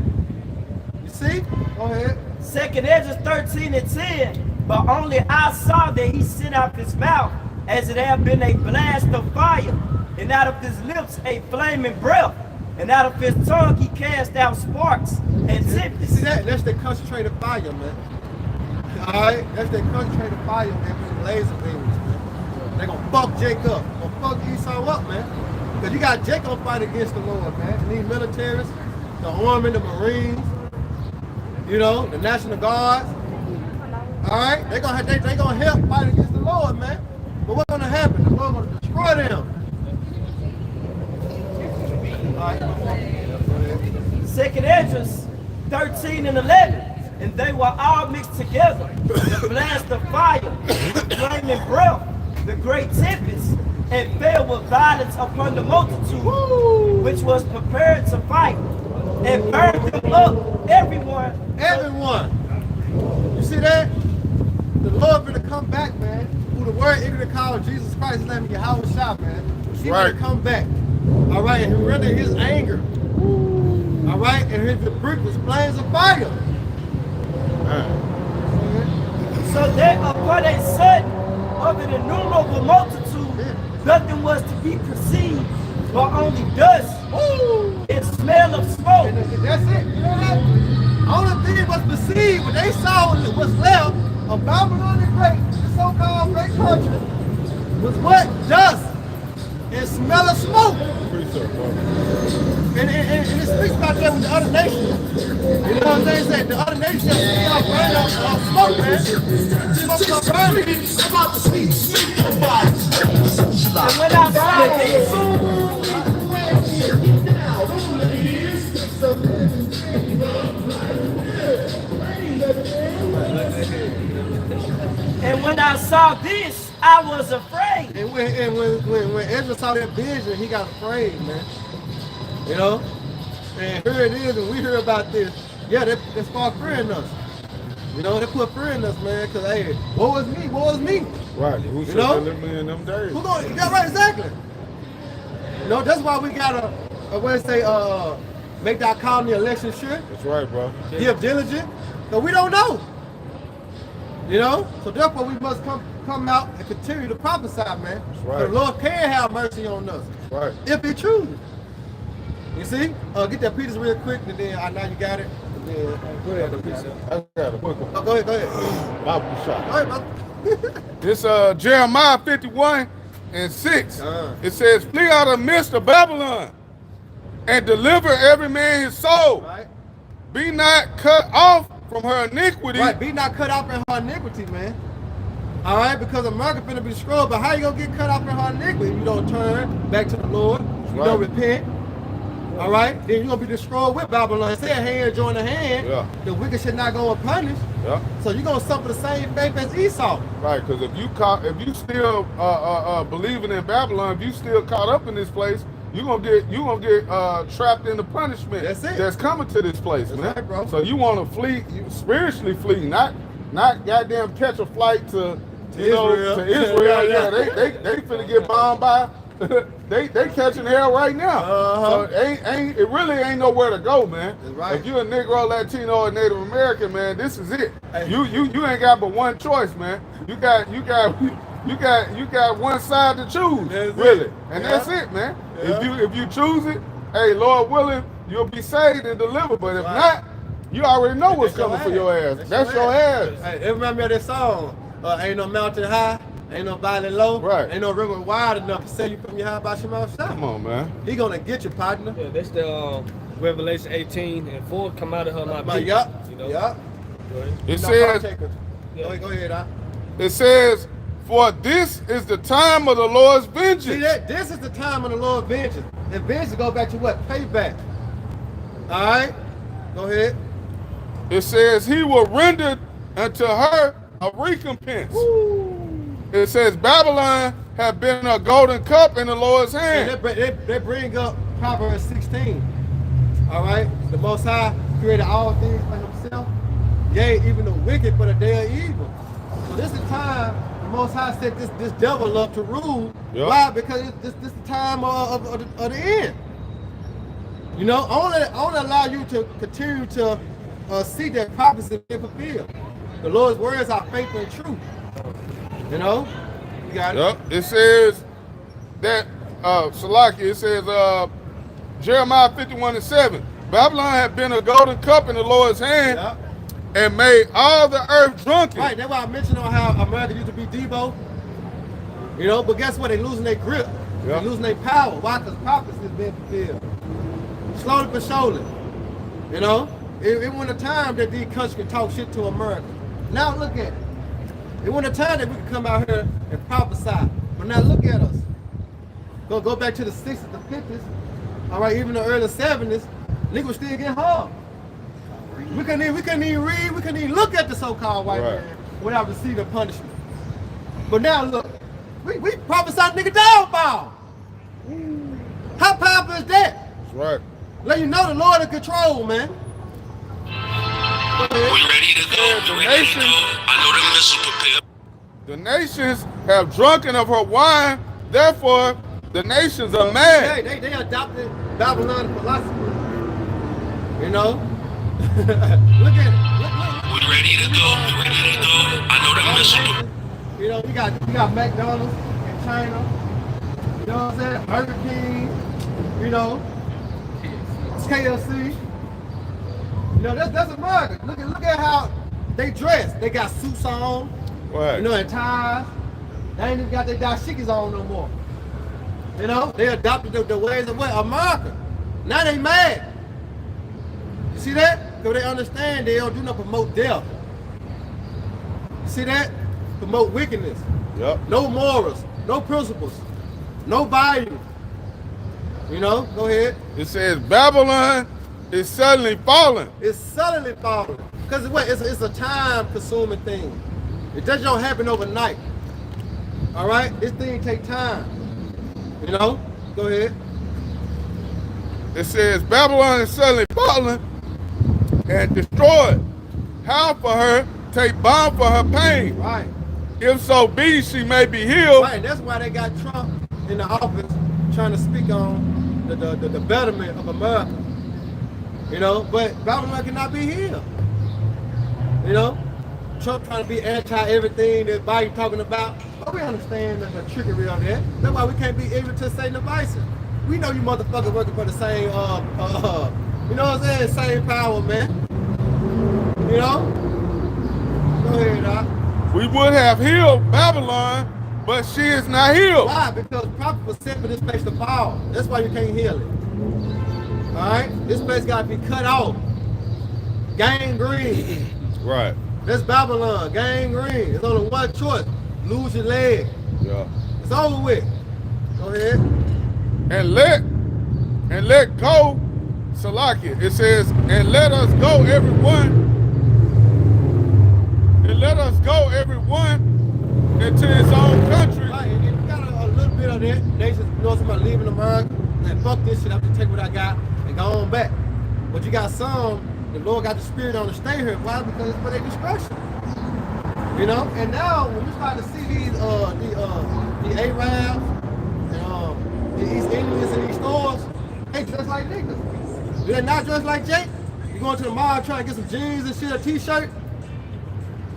You see? Go ahead. 2nd Ezra 13:10. But only I saw that he sent out his mouth as it had been a blast of fire, and out of his lips a flaming breath, and out of his tongue he cast out sparks and You tempests. see that? That's the concentrated fire, man. Alright? That's the concentrated fire, man, with laser beams, man. They're gonna fuck Jacob. Gonna fuck Esau up, man. Because you got Jacob fight against the Lord, man. And these militaries, the army, the Marines, you know, the National Guards. Alright? They're gonna help fight against the Lord, man. But what's gonna happen? The Lord gonna destroy them. Alright. 2nd Ezra 13:11. And they were all mixed together, the blast of fire, the flaming breath, the great tempest, and fell with violence upon the multitude, which was prepared to fight, and burned them up, everyone. Everyone. You see that? The Lord gonna come back, man. Who the word ignorant called Jesus Christ, his name is Yahweh Shah, man. He's right. gonna come back. All right, and render his anger. All right, and his rebuke was flames of fire. So that upon a sudden of an innumerable multitude, nothing was to be perceived, but only dust and smell of smoke. And that's it. You know that? Only thing was perceived when they saw what's left of Babylon the Great, the so-called great country, was what? Dust and smell of smoke. And it speaks about that with the other nations. You know what I'm saying? That the other nations are burning up smoke, man. Smoke is burning. And when I saw this, I was afraid. And when Ezra saw that vision, he got afraid, man. You know? And here it is, and we hear about this. Yeah, they start fearing us. You know, they put fear in us, man, because, hey, woe is me, woe is me. Right. Who You should know? deliver me in them days? Who gonna, yeah, right, exactly. You know, that's why we gotta, make that call in the election sure. That's right, bro. Give diligent, because we don't know. You know? So therefore we must come out and continue to prophesy, man. That's right. The Lord can have mercy on us. That's right. If he chooses. You see? Get that Peters real quick, and then I know you got it. And then, go ahead, I got a quick one. go ahead. Bible shot. Go ahead, brother. It's Jeremiah 51:6. It says, flee out of the midst of Babylon and deliver every man his soul. Right? Be not cut off from her iniquity. Right, be not cut off in her iniquity, man. All right, because America finna be destroyed, but how you gonna get cut off in her iniquity? You don't turn back to the Lord, you don't repent. All right, then you're gonna be destroyed with Babylon. It said hand join the hand. Yeah. The wicked should not go unpunished. Yeah. So you're gonna suffer the same fate as Esau. Right, because if you still believing in Babylon, if you still caught up in this place, you're gonna get trapped in the punishment That's it. that's coming to this place, That's man. right, bro. So you want to flee, you spiritually flee, not goddamn catch a flight to Israel. to Israel. Yeah, they finna get bombed by. they catching hell right now. So it really ain't nowhere to go, man. That's right. If you a Negro, Latino, or Native American, man, this is it. Hey. You ain't got but one choice, man. You got one side to choose, That's really, it. and Yeah. that's it, man. Yeah. If you choose it, hey, Lord willing, you'll be saved and delivered. But if not, you already know what's coming for your ass. That's your ass. Hey, it remind me of that song. Ain't no mountain high, ain't no valley low, Right. ain't no river wide enough to save you from your high by Shema Shah. Come on, man. He gonna get you, partner. Yeah, that's the Revelation 18:4. Come out of her, my people. Yup. You know? Yup. Go ahead. It No says, partakers. Go ahead, Doc. it says, for this is the time of the Lord's See vengeance. that? This is the time of the Lord vengeance. And vengeance go back to what? Payback. All right? Go ahead. It says he will render unto her a recompense. It says Babylon have been a golden cup in the Lord's And hand. they bring up Proverbs 16. All right? The Most High created all things by himself. Yea, even the wicked for the day of evil. So this is the time the Most High set this devil up to rule. Yep. Why? Because this is the time of the end. You know, I only allow you to continue to see that prophecy being fulfilled. The Lord's words are faithful and true. You know? You got it? Yep. It says that, Salaki, it says, Jeremiah 51:7, Babylon had been a golden cup in the Lord's hand Yep. and made all the earth drunken. Right, that's why I mentioned on how America used to be Debo. You know, but guess what? They losing their grip. Yeah. They losing their power. Why? Because prophecy is being fulfilled. Slowly but surely. You know? It wasn't a time that these countries could talk shit to America. Now look at it. It wasn't a time that we could come out here and prophesy. But now look at us. Go back to the 60s, the 50s. All right, even the early 70s, niggas was still getting hard. We couldn't even read, we couldn't even look at the so-called white Right. man without receiving punishment. But now look, we prophesy nigga downfall. How powerful is that? That's right. Let you know the Lord in control, man. We ready to go. The We ready to nation- go. I know the missile prepared. The nations have drunken of her wine, therefore the nations are mad. They adopted Babylonian philosophy. You know? Look at it. Look. We ready to go. We ready to go. I know the missile prepared. You know, you got McDonald's in China. You know what I'm saying? Burger King. You know, KFC. You know, that's America. Look at how they dress. They got suits on. Right. You know, and ties. They ain't even got their dashikis on no more. You know, they adopted the ways of what? America. Now they mad. You see that? Because they understand they don't do nothing promote death. You see that? Promote wickedness. Yep. No morals, no principles, no value. You know, go ahead. It says Babylon is suddenly falling. It's suddenly falling. Because it's a time-consuming thing. It just don't happen overnight. All right? This thing take time. You know? Go ahead. It says Babylon is suddenly falling and destroyed. How for her take balm for her pain? Right. If so be she may be healed. Right. That's why they got Trump in the office trying to speak on the betterment of America. You know? But Babylon cannot be healed. You know? Trump trying to be anti-everything that Biden talking about. But we understand the trickery of that. That's why we can't be ignorant to Satan devices. We know you motherfuckers working for the same, you know what I'm saying? Same power, man. You know? Go ahead, Doc. We would have healed Babylon, but she is not healed. Why? Because prophet was sent for this place to fall. That's why you can't heal it. All right? This place got to be cut off. Gangrene. Right. That's Babylon. Gangrene. There's only one choice. Lose your leg. Yeah. It's over with. Go ahead. And let go, Salakia. It says, and let us go everyone. And let us go everyone into his own country. Right, and you got a little bit of that. Nations, you know, somebody leaving America, and fuck this shit, I have to take what I got and go on back. But you got some, the Lord got the spirit on to stay here. Why? Because it's for their discretion. You know? And now, when you start to see these, the Arabs, and these Indians in these stores, they dress like niggas. They're not dressed like Jake. You going to the mall trying to get some jeans and shit, a t-shirt.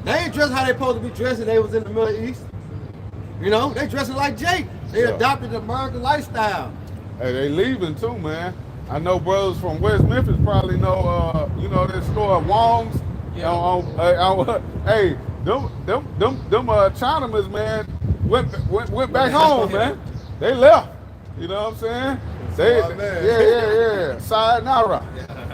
They ain't dressed how they supposed to be dressed if they was in the Middle East. You know, they dressing like Jake. They adopted the American lifestyle. Hey, they leaving too, man. I know brothers from West Memphis probably know, you know, that store Wong's. Yeah. Hey, them Chinamen, man, went back home, man. They left. You know what I'm saying? Yeah. Sayonara.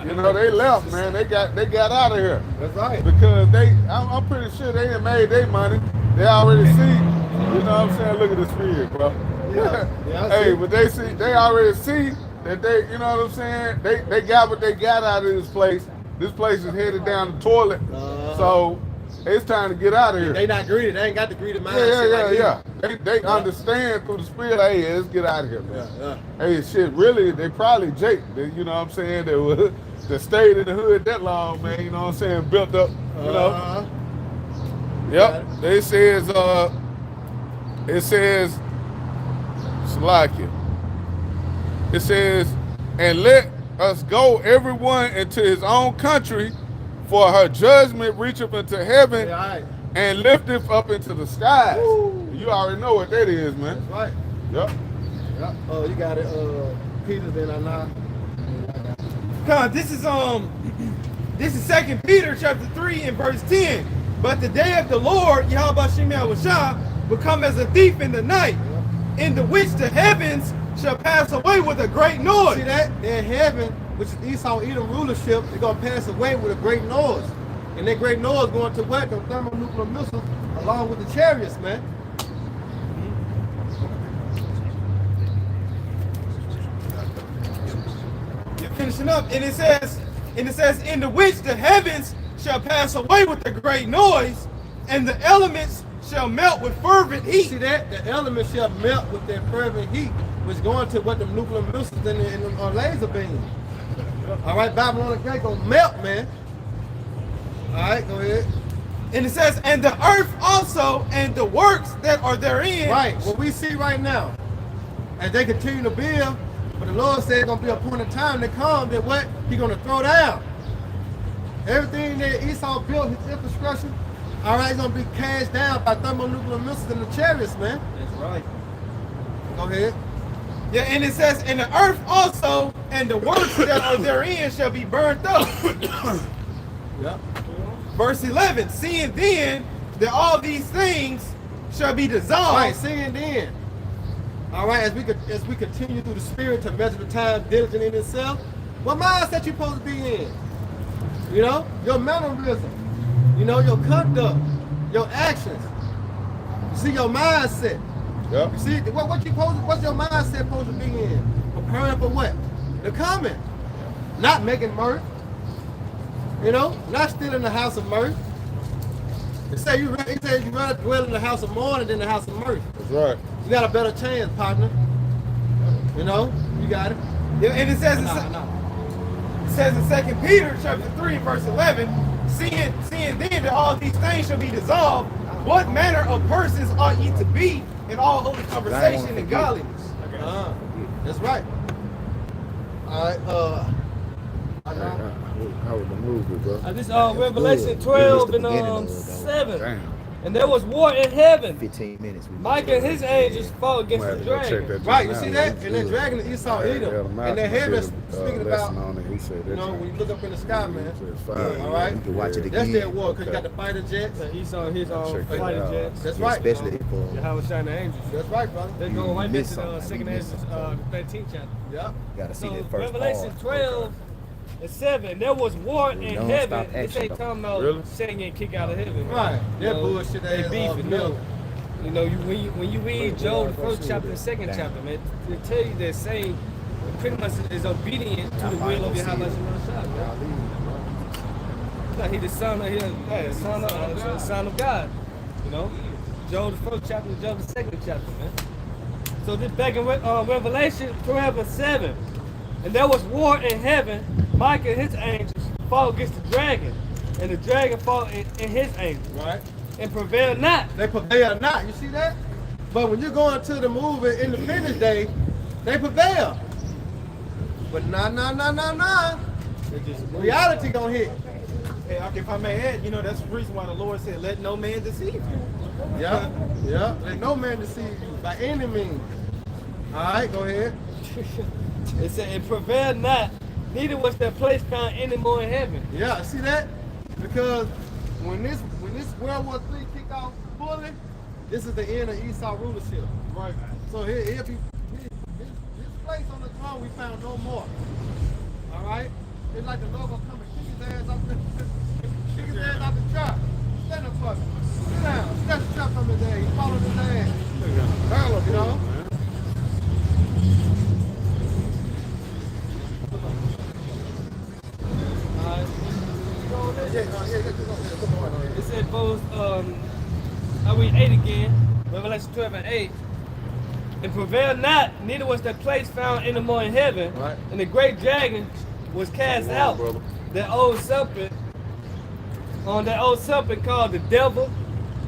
You know, they left, man. They got out of here. That's right. Because I'm pretty sure they done made their money. They already see. You know what I'm saying? Look at the spirit, bro. Yeah. Hey, but they already see that they, you know what I'm saying? They got what they got out of this place. This place is headed down the toilet. So it's time to get out of here. They not greedy. They ain't got the greedy mindset. Yeah. They understand through the spirit. Hey, let's get out of here, man. Yeah. Hey, shit, really, they probably Jake. You know what I'm saying? That stayed in the hood that long, man. You know what I'm saying? Built up. You know. Yep. It says. Salakia. It says, and let us go everyone into his own country, for her judgment reacheth into heaven and lifteth up into the skies. Woo. You already know what that is, man. That's right. Yep. Oh, you got it. Peter, then I know. God, this is 2 Peter chapter 3 and verse 10. But the day of the Lord, Yahweh Shemel will come as a thief in the night, in the which the heavens shall pass away with a great noise. See that? In heaven, which is Esau Edom rulership, they're going to pass away with a great noise. And that great noise going to what? The thermonuclear missiles along with the chariots, man. You're finishing up, and it says, in the which the heavens shall pass away with a great noise, and the elements shall melt with fervent heat. See that? The elements shall melt with their fervent heat, which going to what the nuclear missiles and the laser beams. All right, Babylon the Great gonna melt, man. All right, go ahead. And it says, and the earth also, and the works that are therein. Right, what we see right now, as they continue to build, but the Lord said it's gonna be a point of time to come that what? He's gonna throw down. Everything that Esau built, his infrastructure, all right, it's gonna be cast down by thermonuclear missiles and the chariots, man. That's right. Go ahead. Yeah, and it says, and the earth also, and the works that are therein shall be burnt up. Yep. Verse 11, seeing then that all these things shall be dissolved. Right, seeing then. All right, as we continue through the spirit to measure the time diligent in itself, what mindset you supposed to be in? You know, your mannerism, you know, your conduct, your actions. You see your mindset. Yep. You see what's your mindset supposed to be in? Preparing for what? The coming. Not making mirth. You know, not still in the house of mirth. It says you'd rather dwell in the house of mourning than the house of mirth. That's right. You got a better chance, partner. You know, you got it. Yeah, and it says, it says in 2 Peter chapter 3 verse 11, seeing then that all these things shall be dissolved, what manner of persons ought ye to be in all holy conversation and godliness? That's right. All right, How was the movie, bro? This Revelation 12 and 7. Damn. And there was war in heaven. 15 minutes. Michael and his angels fought against the dragon. right, you see that? And that dragon is Esau Edom. And that heaven speaking about, you know, when you look up in the sky, man. All right? You can watch it again. That's their war, because you got the fighter jets. So Esau and his fighter jets. That's right. Especially for How was shining angels. That's right, brother. They go right miss into the something. 2nd You miss Ezra, 13th chapter. Yep. gotta see So that first Revelation part. 12 and 7, there was war in Non-stop heaven. This action, ain't though. talking about Really? saying you kick out of heaven. Right. You That know, bullshit they ass, beef and milk. You know, when you read Job, the first chapter, the second chapter, man, they tell you that saying pretty much is obedient to the will of Yahweh Shemel. Like he the son of the son of God. You know, Job the first chapter, Job the second chapter, man. So this back in Revelation 12 and 7, and there was war in heaven. Michael and his angels fought against the dragon, and the dragon fought in his angels. Right. And prevailed not. They prevail not. You see that? But when you're going to the movie Independence Day, they prevail. But nah. Reality gonna hit. Hey, if I may add, you know, that's the reason why the Lord said, let no man deceive you. Yeah. Let no man deceive you by any means. All right, go ahead. It said, it prevailed not, neither was their place found any more in heaven. Yeah, see that? Because when this World War III kick off fully, this is the end of Esau rulership. Right. So he'll be his place on the throne we found no more. All right? It's like the Lord gonna come and kick his ass off the trap. Stand up for me. Sit down. Snatch the trap from his ass. He followed his ass. You know? It said, I read 8 again, Revelation 12 and 8. And prevailed not, neither was that place found any more in heaven. Right. And the great dragon was cast out, brother. that old serpent called the devil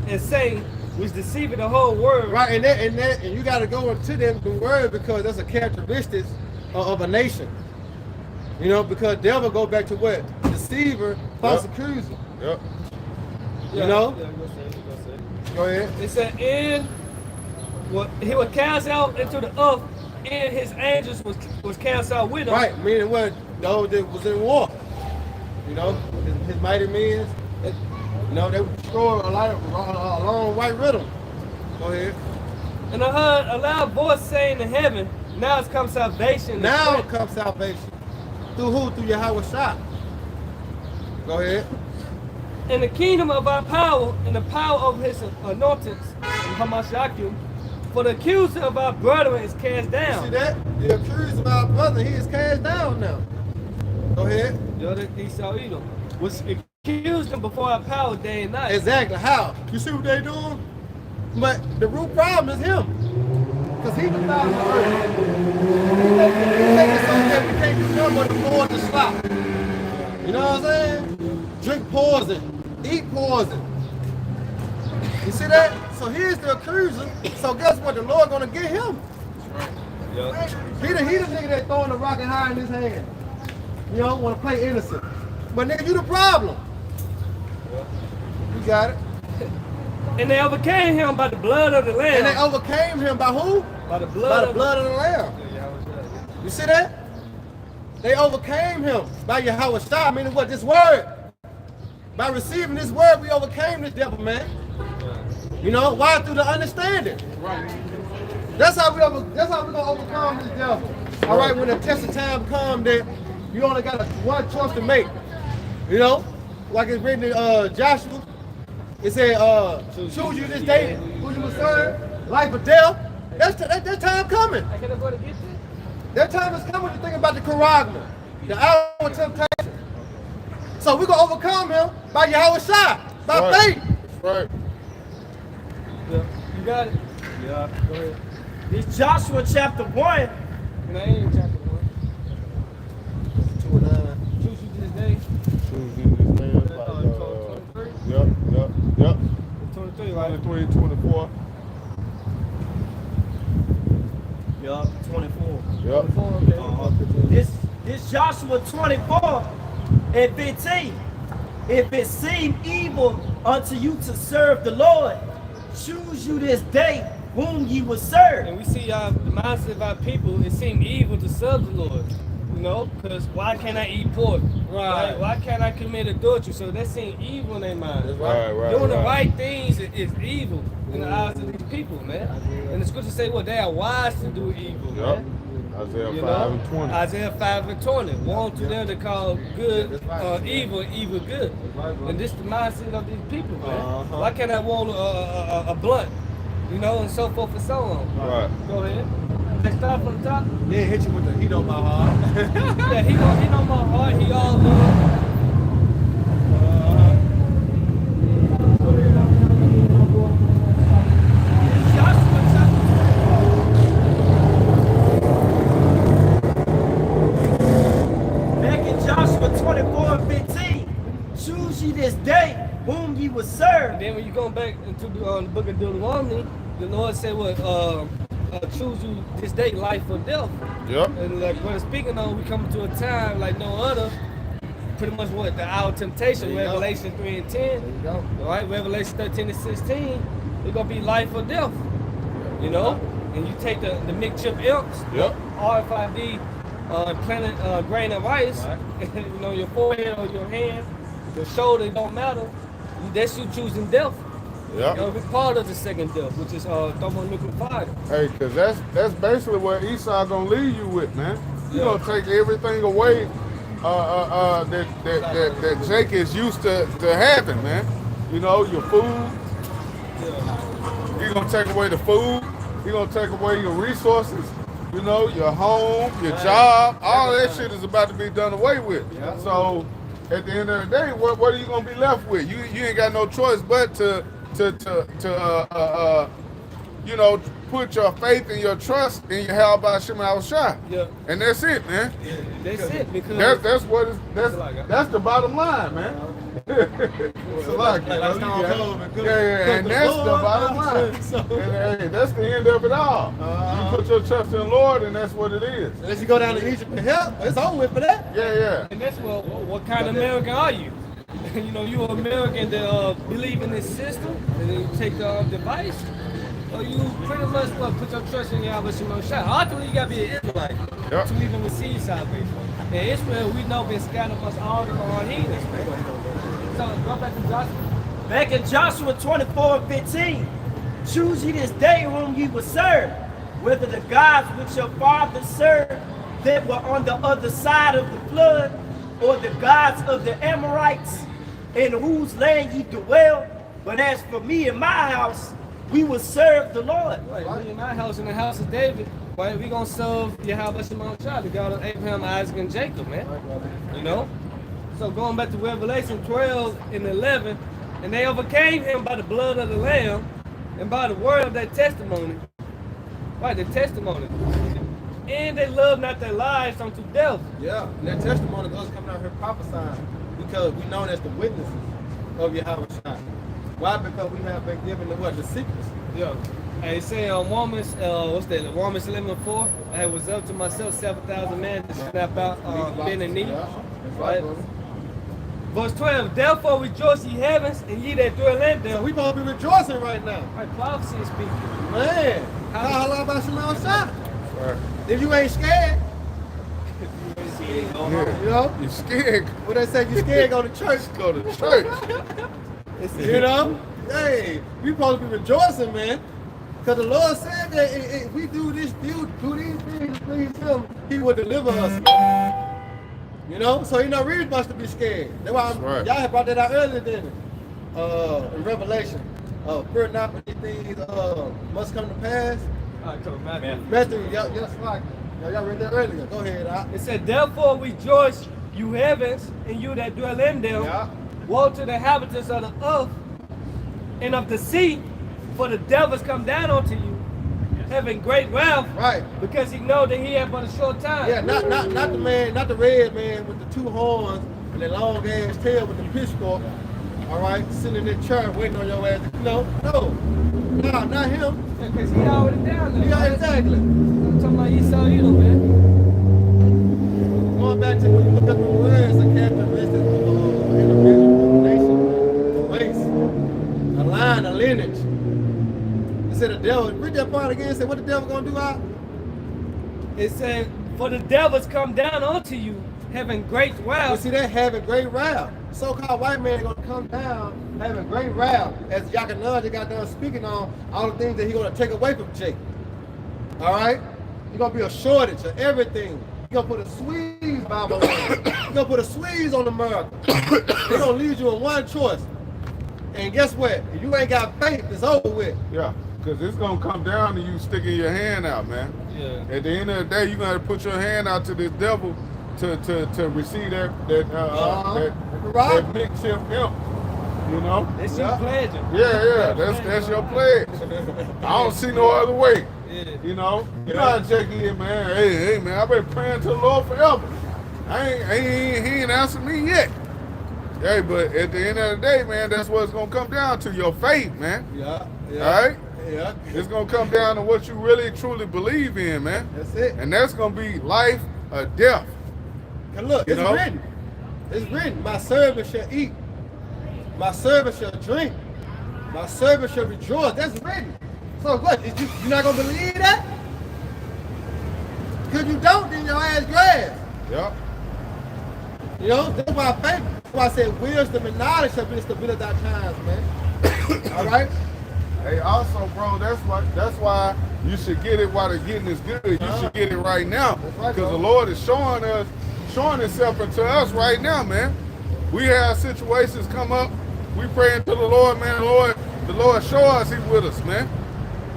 and Satan, which deceived the whole world. Right, and you got to go into them the word because that's a characteristic of a nation. You know, because devil go back to what? Deceiver, false accuser. Yep. You know? Yeah, go say it. Go ahead. It said, he was cast out into the earth, and his angels was cast out with him. Right, meaning what? Those that was in war. You know, his mighty men. You know, they would destroy a long white rhythm. Go ahead. And I heard a loud voice saying in heaven, now has come salvation. Now comes salvation. Through who? Through Yahweh Shah. Go ahead. And the kingdom of our power and the power of his anointings, Hamashakim, for the accuser of our brethren is cast down. You see that? The accuser of our brother, he is cast down now. Go ahead. The other Esau Edom was accused them before our power day and night. Exactly. How? You see what they doing? But the root problem is him. Because he was out of the earth. He make it so that we can't do nothing but afford to slop. You know what I'm saying? Drink poison. Eat poison. You see that? So here's the accuser. So guess what? The Lord gonna get him. Yeah. He the nigga that throwing the rocket high in his hand. You know, wanna play innocent. But nigga, you the problem. You got it. And they overcame him by the blood of the Lamb. And they overcame him by who? By the blood By the blood of the Lamb. You see that? They overcame him by Yahweh Shah, meaning what? This word. By receiving this word, we overcame this devil, man. You know, why? Through the understanding. Right. That's how we're gonna overcome this devil. All right, when the test of time comes, that you only got one choice to make. You know, like it's written in Joshua. It said, choose you this day who you will serve, life or death. That time coming. I can't afford to get this. That time is coming to think about the Karagma, the hour of temptation. So we're going to overcome him by Yahweh Shah, by faith. Right. Yeah. You got it? Yeah, go ahead. It's Joshua chapter 1. And I ain't chapter 1. Choose you this day. Choosing this man like, 23, right? 23, 24. Yeah, 24. Yep. Okay. This Joshua 24 and 15. If it seem evil unto you to serve the Lord, choose you this day whom ye will serve. And we see the mindset of our people, it seemed evil to serve the Lord. You know, because why can't I eat pork? Right. Why can't I commit adultery? So that seems evil in their mind. Right. Doing the right things is evil in the eyes of these people, man. And the scriptures say, well, they are wise to do evil, Yep. man. Isaiah You 5 know? and 20. Isaiah 5 and 20. Woe to them that call good evil, evil good. And this is the mindset of these people, man. Why can't I roll a blunt? You know, and so forth and so on. Right. Go ahead. Let's start from the top. Yeah, hit you with the heat on my heart. Yeah, he know my heart. He all love. Joshua Back in Joshua 24 and 15, choose ye this day whom ye will serve. And then when you go back into the book of Deuteronomy, the Lord said, "What? Choose you this day, life or death." Yep. And like when speaking on, we come to a time like no other. Pretty much what the hour of temptation, Revelation 3 and 10. There you go. All right, Revelation 13 and 16. It's gonna be life or death. You know, and you take the mixture of ilks, Yep. RFID, planted grain of rice, you know, your forehead or your hand, your shoulder, it don't matter. That's you choosing death. Yep. It'll be part of the second death, which is thermonuclear fire. Hey, cause that's basically what Esau gonna leave you with, man. You gonna take everything away that Jake is used to having, man. You know, your food. He's gonna take away the food. He's gonna take away your resources. You know, your home, your job. All that shit is about to be done away with. So at the end of the day, what are you gonna be left with? You ain't got no choice but to you know, put your faith and your trust in your Yahweh Shema Shai. Yeah. And that's it, man. That's it. Because That's the bottom line, man. It's like, That's how I'm going, man. and that's the bottom line. And hey, that's the end of it all. You put your trust in the Lord, and that's what it is. Unless you go down to Egypt and help, it's over with for that. Yeah. And that's what kind of American are you? You know, you an American that believe in this system and then you take the device, or you pretty much put your trust in Yahweh Shema Shai. Ultimately, you gotta be an Israelite to even receive salvation. And Israel, we know, been scattered amongst all the heathens, man. So go back to Joshua. Back in Joshua 24:15, choose ye this day whom ye will serve, whether the gods which your fathers served that were on the other side of the flood, or the gods of the Amorites, in whose land ye dwell. But as for me and my house, we will serve the Lord. Right, me and my house in the house of David, right? We gonna serve Yahweh Shema Shai, the God of Abraham, Isaac, and Jacob, man. You know? So going back to Revelation 12:11, and they overcame him by the blood of the Lamb and by the word of their testimony. Right, their testimony. And they loved not their lives unto death. Yeah, and that testimony goes coming out here prophesying because we known as the witnesses of Yahweh Shai. Why? Because we have been given the what? The secrets. Yeah. Hey, say Romans, what's that? Romans 11:4. I was up to myself 7,000 men to snap out bend and knee. Yeah. Right. Verse 12. Therefore rejoice ye heavens and ye that dwell in So them. we supposed to be rejoicing right now. Right, prophecy is speaking. Man, how about Shema Shai? If you ain't scared, you know, You're scared. what they say, you scared, go to church. Go to church. You know, hey, we supposed to be rejoicing, man. Because the Lord said that if we do this, do these things to please Him, He will deliver us, man. You know, so ain't no reason for us to be scared. That's why y'all had brought that out earlier, didn't it? In Revelation. Fear not, but these things must come to pass. Matthew, y'all read that earlier. Go ahead, Doc. It said, therefore rejoice, you heavens, and you that dwell in them. Yeah. Woe to the inhabitants of the earth and of the sea, for the devils come down unto you, having great wrath, Right. because he know that he had but a short time. Yeah, not the man, not the red man with the two horns and the long ass tail with the pitchfork. All right, sitting in the chair waiting on your ass. No, not him. Because he already down there. Yeah, exactly. I'm talking about Esau Edom, man. Going back to when you look at the words, the characteristics of an individual, a nation, a race, a line, a lineage. It said the devil. Read that part again. Say what the devil gonna do out? It said, for the devils come down unto you, having great You wrath. see that having great wrath. So-called white man gonna come down having great wrath as Yakanaj got done speaking on all the things that he gonna take away from Jacob. All right, you're gonna be a shortage of everything. You're gonna put a squeeze Bible on it. You're gonna put a squeeze on America. They're gonna leave you in one choice. And guess what? If you ain't got faith, it's over with. Yeah, because it's going to come down to you sticking your hand out, man. Yeah. At the end of the day, you're going to put your hand out to this devil to receive that makeshift imp, you know? That's your pleasure. Yeah, that's your pledge. I don't see no other way. Yeah. You know? You know how Jake is, man. Hey, man, I've been praying to the Lord forever. He ain't answered me yet. Hey, but at the end of the day, man, that's what it's gonna come down to, your faith, man. Yeah. All right? Yeah. It's gonna come down to what you really truly believe in, man. That's it. And that's gonna be life or death. And look, it's written. It's written. My servant shall eat. My servant shall drink. My servant shall rejoice. That's written. So what? You not gonna believe that? Because you don't, then your ass grass. Yep. You know, that's why faith. That's why I said wisdom and knowledge shall be the stability of our times, man. All right? Hey, also, bro, that's why you should get it while the getting is good. You should get it right now. Because the Lord is showing himself into us right now, man. We have situations come up. We praying to the Lord, man. The Lord show us he with us, man.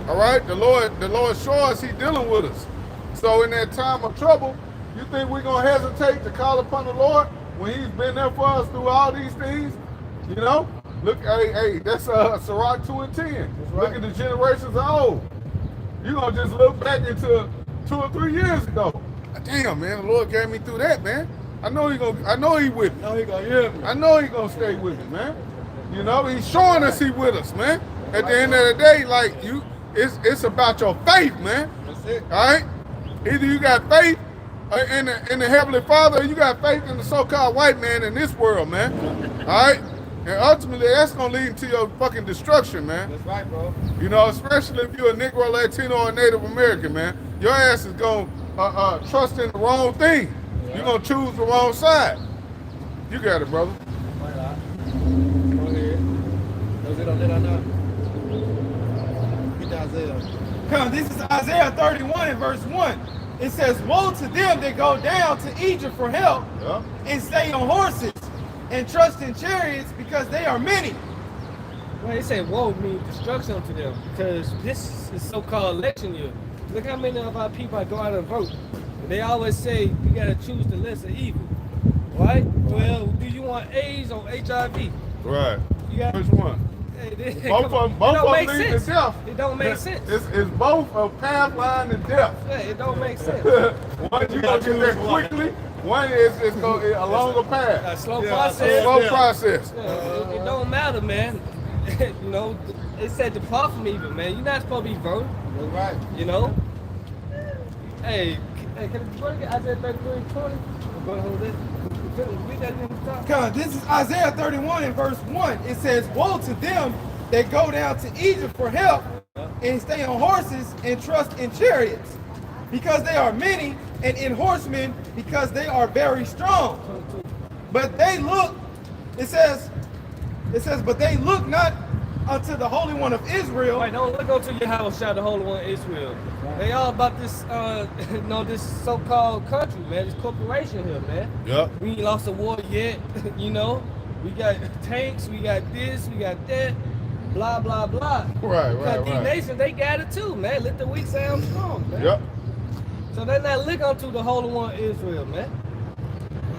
All right? The Lord show us he dealing with us. So in that time of trouble, you think we're going to hesitate to call upon the Lord when he's been there for us through all these things, you know? Look, hey, that's Sirach 2 and 10. Look at the generations of old. You're going to just look back into 2 or 3 years ago. Damn, man, the Lord got me through that, man. I know he with me. I know he gonna hear me. I know he gonna stay with me, man. You know, he's showing us he with us, man. At the end of the day, like it's about your faith, man. That's it. All right? Either you got faith in the Heavenly Father, or you got faith in the so-called white man in this world, man. All right? And ultimately, that's gonna lead to your fucking destruction, man. That's right, bro. You know, especially if you're a Negro, Latino, or Native American, man. Your ass is gonna trust in the wrong thing. You're gonna choose the wrong side. You got it, brother. Go ahead. Those it on that or not? Get to Isaiah. Come, this is Isaiah 31 and verse 1. It says, woe to them that go down to Egypt for help and stay on horses and trust in chariots because they are many. Well, they say woe means destruction to them because this is so-called election year. Look how many of our people go out and vote. They always say you gotta choose the lesser evil, right? Well, do you want AIDS or HIV? Right. You got, which one? Both of them lead to death. It don't make sense. It's both a pathline to death. Yeah, it don't make sense. One you gonna get there quickly. One is a longer path. A slow process. process. A slow process. Yeah, it don't matter, man. You know, it said depart from evil, man. You're not supposed to be voting. That's right. You know? Hey, can you get Isaiah 33:20? Go ahead, hold it. Read that in the top. Come, this is Isaiah 31 and verse 1. It says, woe to them that go down to Egypt for help and stay on horses and trust in chariots because they are many, and in horsemen because they are very strong. But they look, it says, but they look not unto the Holy One of Israel. Wait, don't look unto Yahweh, the Holy One of Israel. They all about this, this so-called country, man. This corporation here, man. Yep. We ain't lost a war yet, you know. We got tanks, we got this, we got that, blah, blah, blah. Right. Because these nations, they got it too, man. Let the weak sound strong, man. Yep. So they not look unto the Holy One of Israel, man.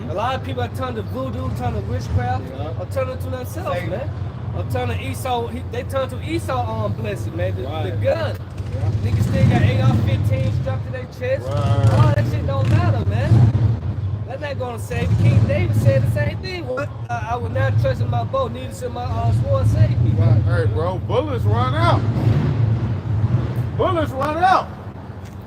A lot of people are turning to voodoo, turning to witchcraft, or turning to themselves, man. Or turning to Esau, they turn to Esau on blessing, man. The gun. Niggas still got AR-15 strapped to their chest. Right. All that shit don't matter, man. That's not gonna save you. King David said the same thing. I would not trust in my bow, neither should my sword save me. Hey, bro, bullets run out. Bullets run out.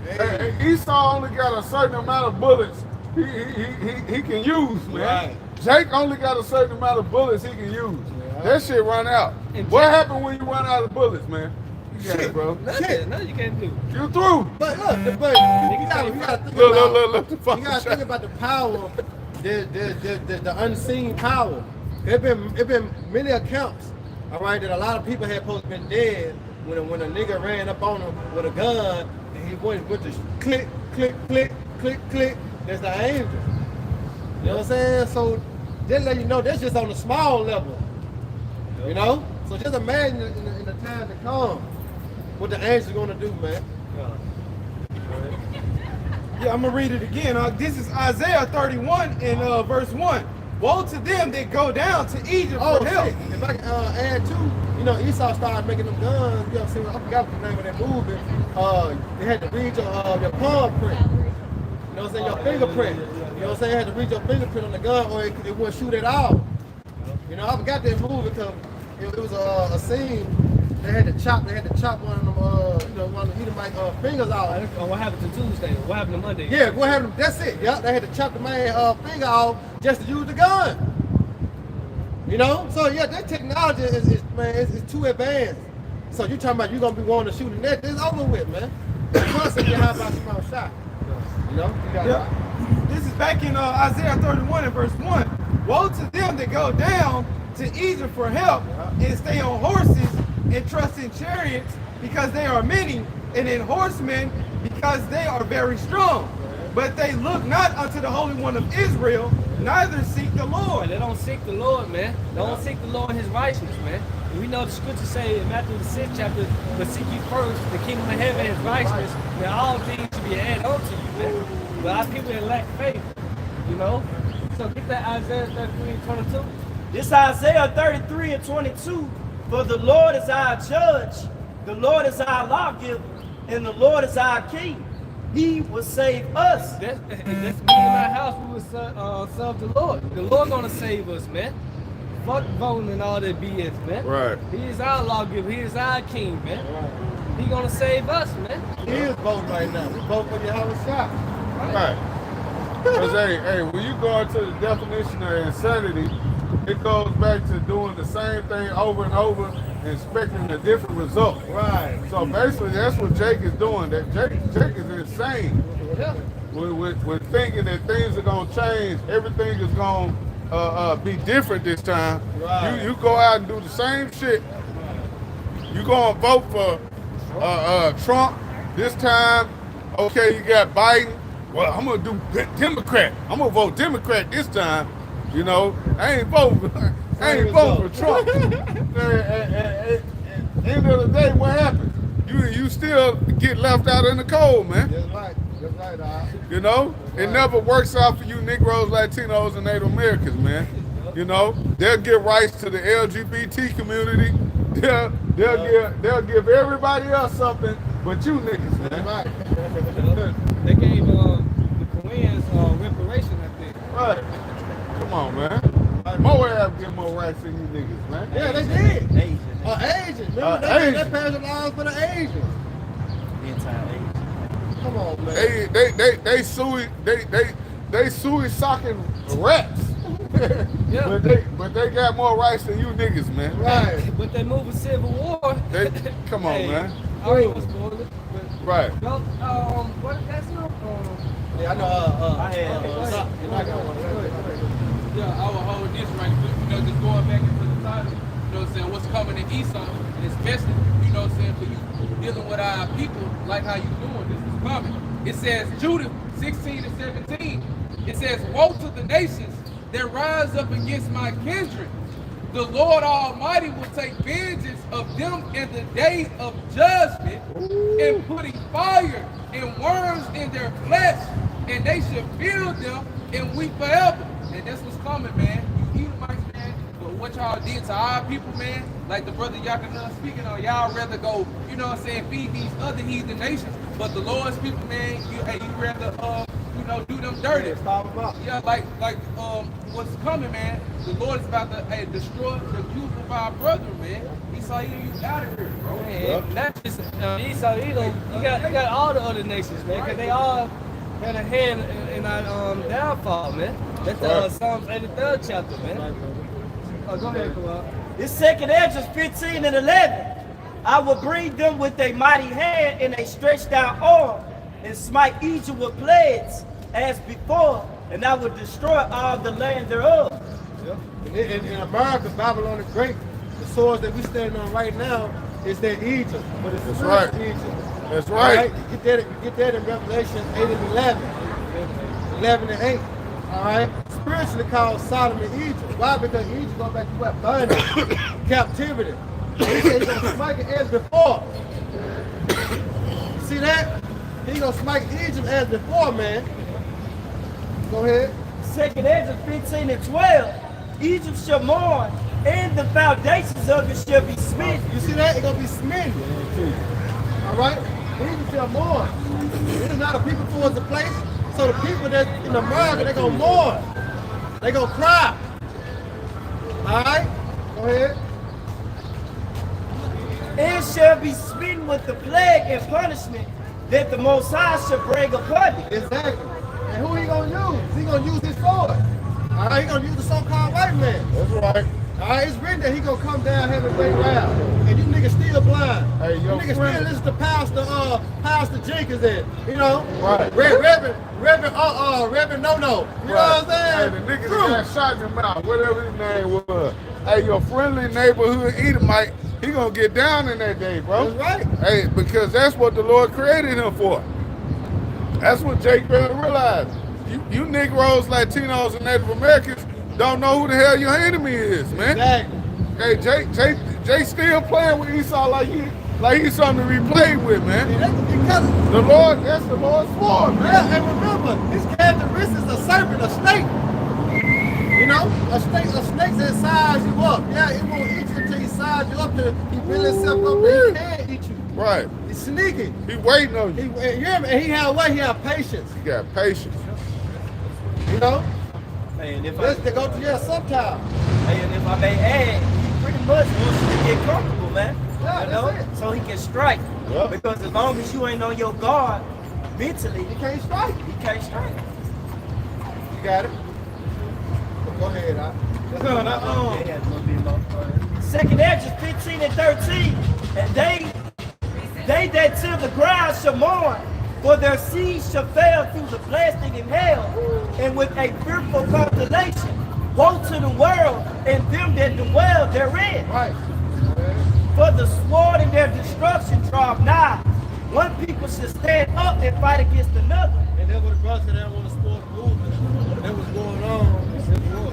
Hey, Esau only got a certain amount of bullets he can use, man. Right. Jake only got a certain amount of bullets he can use. That shit run out. And What happened when you run out of bullets, man? You got it, bro. Nothing you can't do. You through. But look, you gotta think about the power, the unseen power. It been many accounts, all right, that a lot of people had supposed to been dead when a nigga ran up on him with a gun and he went to click, click, click, click, click. That's the angel. You know what I'm saying? So just let you know that's just on the small level. You know? So just imagine in the time to come what the angels are gonna do, man. Yeah, I'm gonna read it again. This is Isaiah 31 and verse 1. Woe to them that go down to Egypt for help. Shit. If I can add too, you know, Esau started making them guns. You know, see, I forgot the name of that movement. They had to read your palm print. You know what I'm saying? Your fingerprint. You know what I'm saying? You had to read your fingerprint on the gun, or it wouldn't shoot at all. You know, I forgot that movie because it was a scene. They had to chop one of them, one of the Edomite fingers out. What happened to Tuesday? What happened to Monday? Yeah, what happened? That's it. Yeah, they had to chop the man finger off just to use the gun. You know, so yeah, that technology is too advanced. So you talking about you gonna be wanting to shoot in that? It's over with, man. Constantly, how about some shot? You know, you got Yep. This is back in Isaiah 31 and verse 1. Woe to them that go down to Egypt for help and stay on horses and trust in chariots because they are many, and in horsemen because they are very strong. But they look not unto the Holy One of Israel, neither seek the Lord. They don't seek the Lord, man. They don't seek the Lord and his righteousness, man. And we know the scriptures say in Matthew the 6th chapter, but seek ye first the kingdom of heaven and his righteousness, then all things should be added unto you, man. But our people that lack faith, you know, So get that Isaiah 33 and 22. This Isaiah 33 and 22. For the Lord is our judge, the Lord is our lawgiver, and the Lord is our king. He will save us. That's me and my house. We will serve the Lord. The Lord gonna save us, man. Fuck voting and all that BS, man. Right. He is our lawgiver. He is our king, man. He gonna save us, man. He is voting right now. We vote for Yahweh Shah. Right. Because, hey, when you go into the definition of insanity, it goes back to doing the same thing over and over and expecting a different result. Right. So basically, that's what Jake is doing. That Jake is insane. Yeah. With thinking that things are going to change, everything is going to be different this time. Right. You go out and do the same shit. You go and vote for Trump this time. Okay, you got Biden. Well, I'm going to do Democrat. I'm going to vote Democrat this time. You know, I ain't voting for Trump. At the end of the day, what happens? You still get left out in the cold, man. That's right. That's right, dog. You know, it never works out for you Negroes, Latinos, and Native Americans, man. You know, they'll give rights to the LGBT community. They'll give everybody else something, but you niggas, man. Right. They gave the Koreans reparation, I think. Right. Come on, man. Moab get more rights than you niggas, man. Yeah, they did. Asian. Asians. Remember, they passed the laws for the Asians. The entire Asian. Come on, man. They suey socking rats. Yeah. but they got more rights than you niggas, man. Right. But they moving Civil War. Come on, man. I ain't gonna spoil it. But Right. no, what that's not. Yeah, I know. Yeah, I will hold this right quick. You know, just going back into the title, you know what I'm saying, what's coming in Esau, and especially, you know what I'm saying, for you dealing with our people, like how you doing, this is coming. It says, Judah 16 and 17, it says, woe to the nations that rise up against my kindred. The Lord Almighty will take vengeance of them in the day of judgment, and putting fire and worms in their flesh, and they shall feel them and weep forever. And that's what's coming, man. You Edomites, man, but what y'all did to our people, man, like the brother Yakana speaking on, y'all rather go, you know what I'm saying, feed these other heathen nations, but the Lord's people, man, you rather, you know, do them dirty. Stop them up. Yeah, like what's coming, man, the Lord is about to destroy the youth of our brother, man. Esau, you out of here, bro. Man, not just Esau, Edom. You got all the other nations, man, because they all had a hand in our downfall, man. That's Psalms 83rd chapter, man. Oh, go ahead, Kawhi. This second Ezra 15 and 11. I will bring them with a mighty hand and a stretched out arm, and smite Egypt with plagues as before, and I will destroy all the land thereof. In America, Babylon the Great, the swords that we standing on right now is that Egypt, but it's right. Egypt. That's right. You get that in Revelation 8 and 11. 11 and 8. All right? Spiritually called Sodom and Egypt. Why? Because Egypt goes back to what? Bondage, captivity. He said he's going to smite it as before. See that? He's going to smite Egypt as before, man. Go ahead. Second Ezra 15 and 12. Egypt shall mourn, and the foundations of it shall be smitten. You see that? It's going to be smitten. All right? Egypt shall mourn. It is not a people towards the place. So the people that in America, they're going to mourn. They're going to cry. All right? Go ahead. And shall be smitten with the plague and punishment that the Most High shall bring upon it. Exactly. And who he going to use? He going to use his sword. All right? He going to use the so-called white man. That's right. All right? It's written that he going to come down having great wrath. And you niggas still blind. Hey, You yo, niggas friend. still listen to Pastor Jenkins and, you know, Right. Reverend No-No. You know what I'm Hey, saying? the nigga True. that got shot in the mouth, whatever his name was. Hey, your friendly neighborhood Edomite, he gonna get down in that day, bro. That's right. Hey, because that's what the Lord created him for. That's what Jake better realize. You Negroes, Latinos, and Native Americans don't know who the hell your enemy is, man. Exactly. Hey, Jake still playing with Esau like he's something to be played with, man. And that's because, That's the Lord's sword, man. yeah, and remember, his characteristics a serpent, a snake. You know, a snake that size you up. Yeah, it won't eat you until he size you up to he build himself up that he can't eat you. Right. He's sneaky. He waiting on you. And he had what? He had patience. He got patience. You know? Hey, and if They go to jail sometime. Hey, and if I may add, he pretty much wants you to get comfortable, man. Yeah, You know? that's it. So he can strike. Yeah. Because as long as you ain't on your guard mentally, He can't strike. he can't strike. You got it? Go ahead, Second Ezra 15 and 13. And they that till the ground shall mourn, for their seeds shall fail through the blasting in hell, and with a fearful constellation. Woe to the world and them that dwell therein. Right. For the sword in their destruction draw nigh. One people should stand up and fight against another. And then what the brothers said, they don't want to support the movement that was going on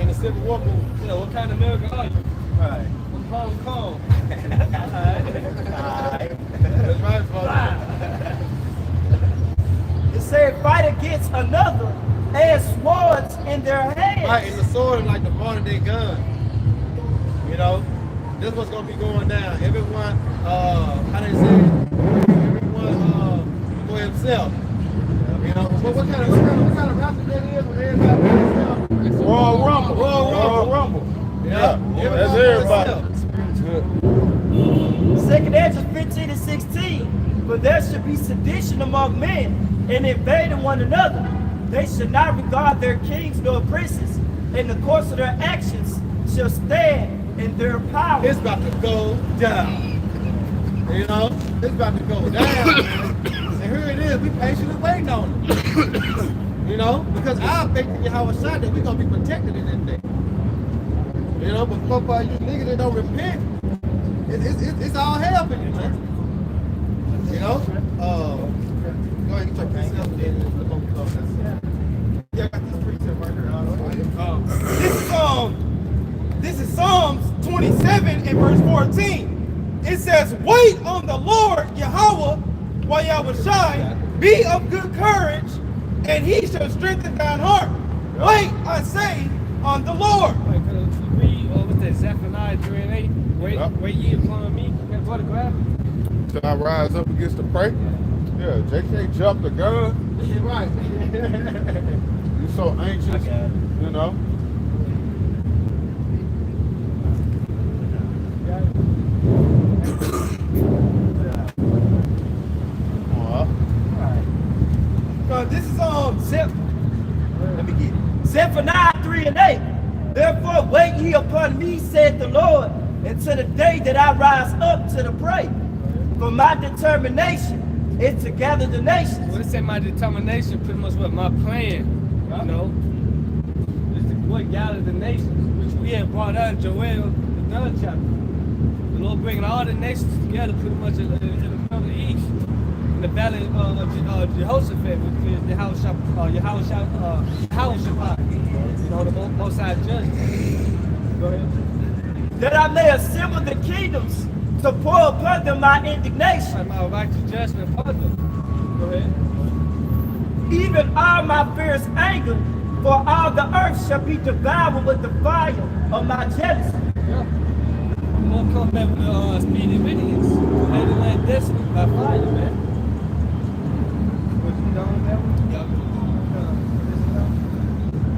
in the Civil War movement. You know, what kind of America are you? Right. From Hong Kong. That's right, brother. It said fight against another and swords in their hands. Right, and the sword is like the modern day gun. You know, this what's gonna be going down. Everyone, how they say, everyone for himself. You know, what kind of rapper that is when everybody for himself? Royal Rumble. Royal Rumble. Yeah, That's everybody. Second Ezra 15 and 16. For there should be sedition among men and invading one another. They should not regard their kings nor princes, and the course of their actions shall stand in their power. It's about to go down. You know, it's about to go down, man. And here it is, we patiently waiting on it. You know, because our faith in Yahweh Shai that we're gonna be protected in this day. You know, but for you niggas that don't repent, it's all hell for you, man. You know? Go ahead and get your precept and then look on the close. Yeah, I got this precept right here. This is Psalms 27 and verse 14. It says, wait on the Lord Yahweh while Yahweh shine, be of good courage, and he shall strengthen thine heart. Wait, I say, on the Lord. Wait, could you read, what's that, Zephaniah 3 and 8? Wait ye upon me. That photograph? Till I rise up against the prey. Yeah, JK jumped the gun. You're right. You're so anxious, you know. This is Let me get it. Zephaniah 3 and 8. Therefore wait ye upon me, said the Lord, until the day that I rise up to the prey. For my determination is to gather the nations. Well, it said my determination, pretty much what my plan, you know, is to what gather the nations, which we have brought out in Joel, the 3rd chapter. The Lord bringing all the nations together pretty much in the east, in the valley of Jehoshaphat, which is the Yehoshaphat, you know, the Most High Judge. Go ahead. That I may assemble the kingdoms to pour upon them my indignation. My righteous judgment upon them. Go ahead. Even all my fierce anger, for all the earth shall be devoured with the fire of my jealousy. Yeah. I'm gonna come back with the speedy obedience. Lay the land destiny by fire, man. What you done with that one?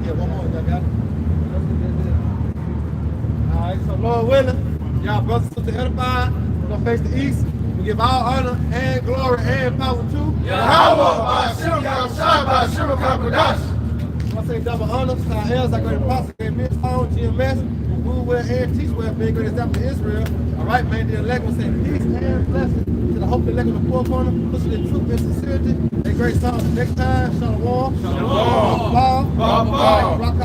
Yeah, one more, y'all got it? All right, so Lord willing, y'all brothers and sisters edified, we're gonna face the east. We give all honor and glory and power to Yahweh, Hashem, Yahshua, Hashem, Kakodash. I say double honor to our elders, our great apostle, GMS, GMS, who rule well and teach well, being great example to Israel. All right, man, the elect will say peace and blessing to the hope elect on the forefront, pushing the truth and sincerity. A great song. Next time, Shalom. Shalom. Rock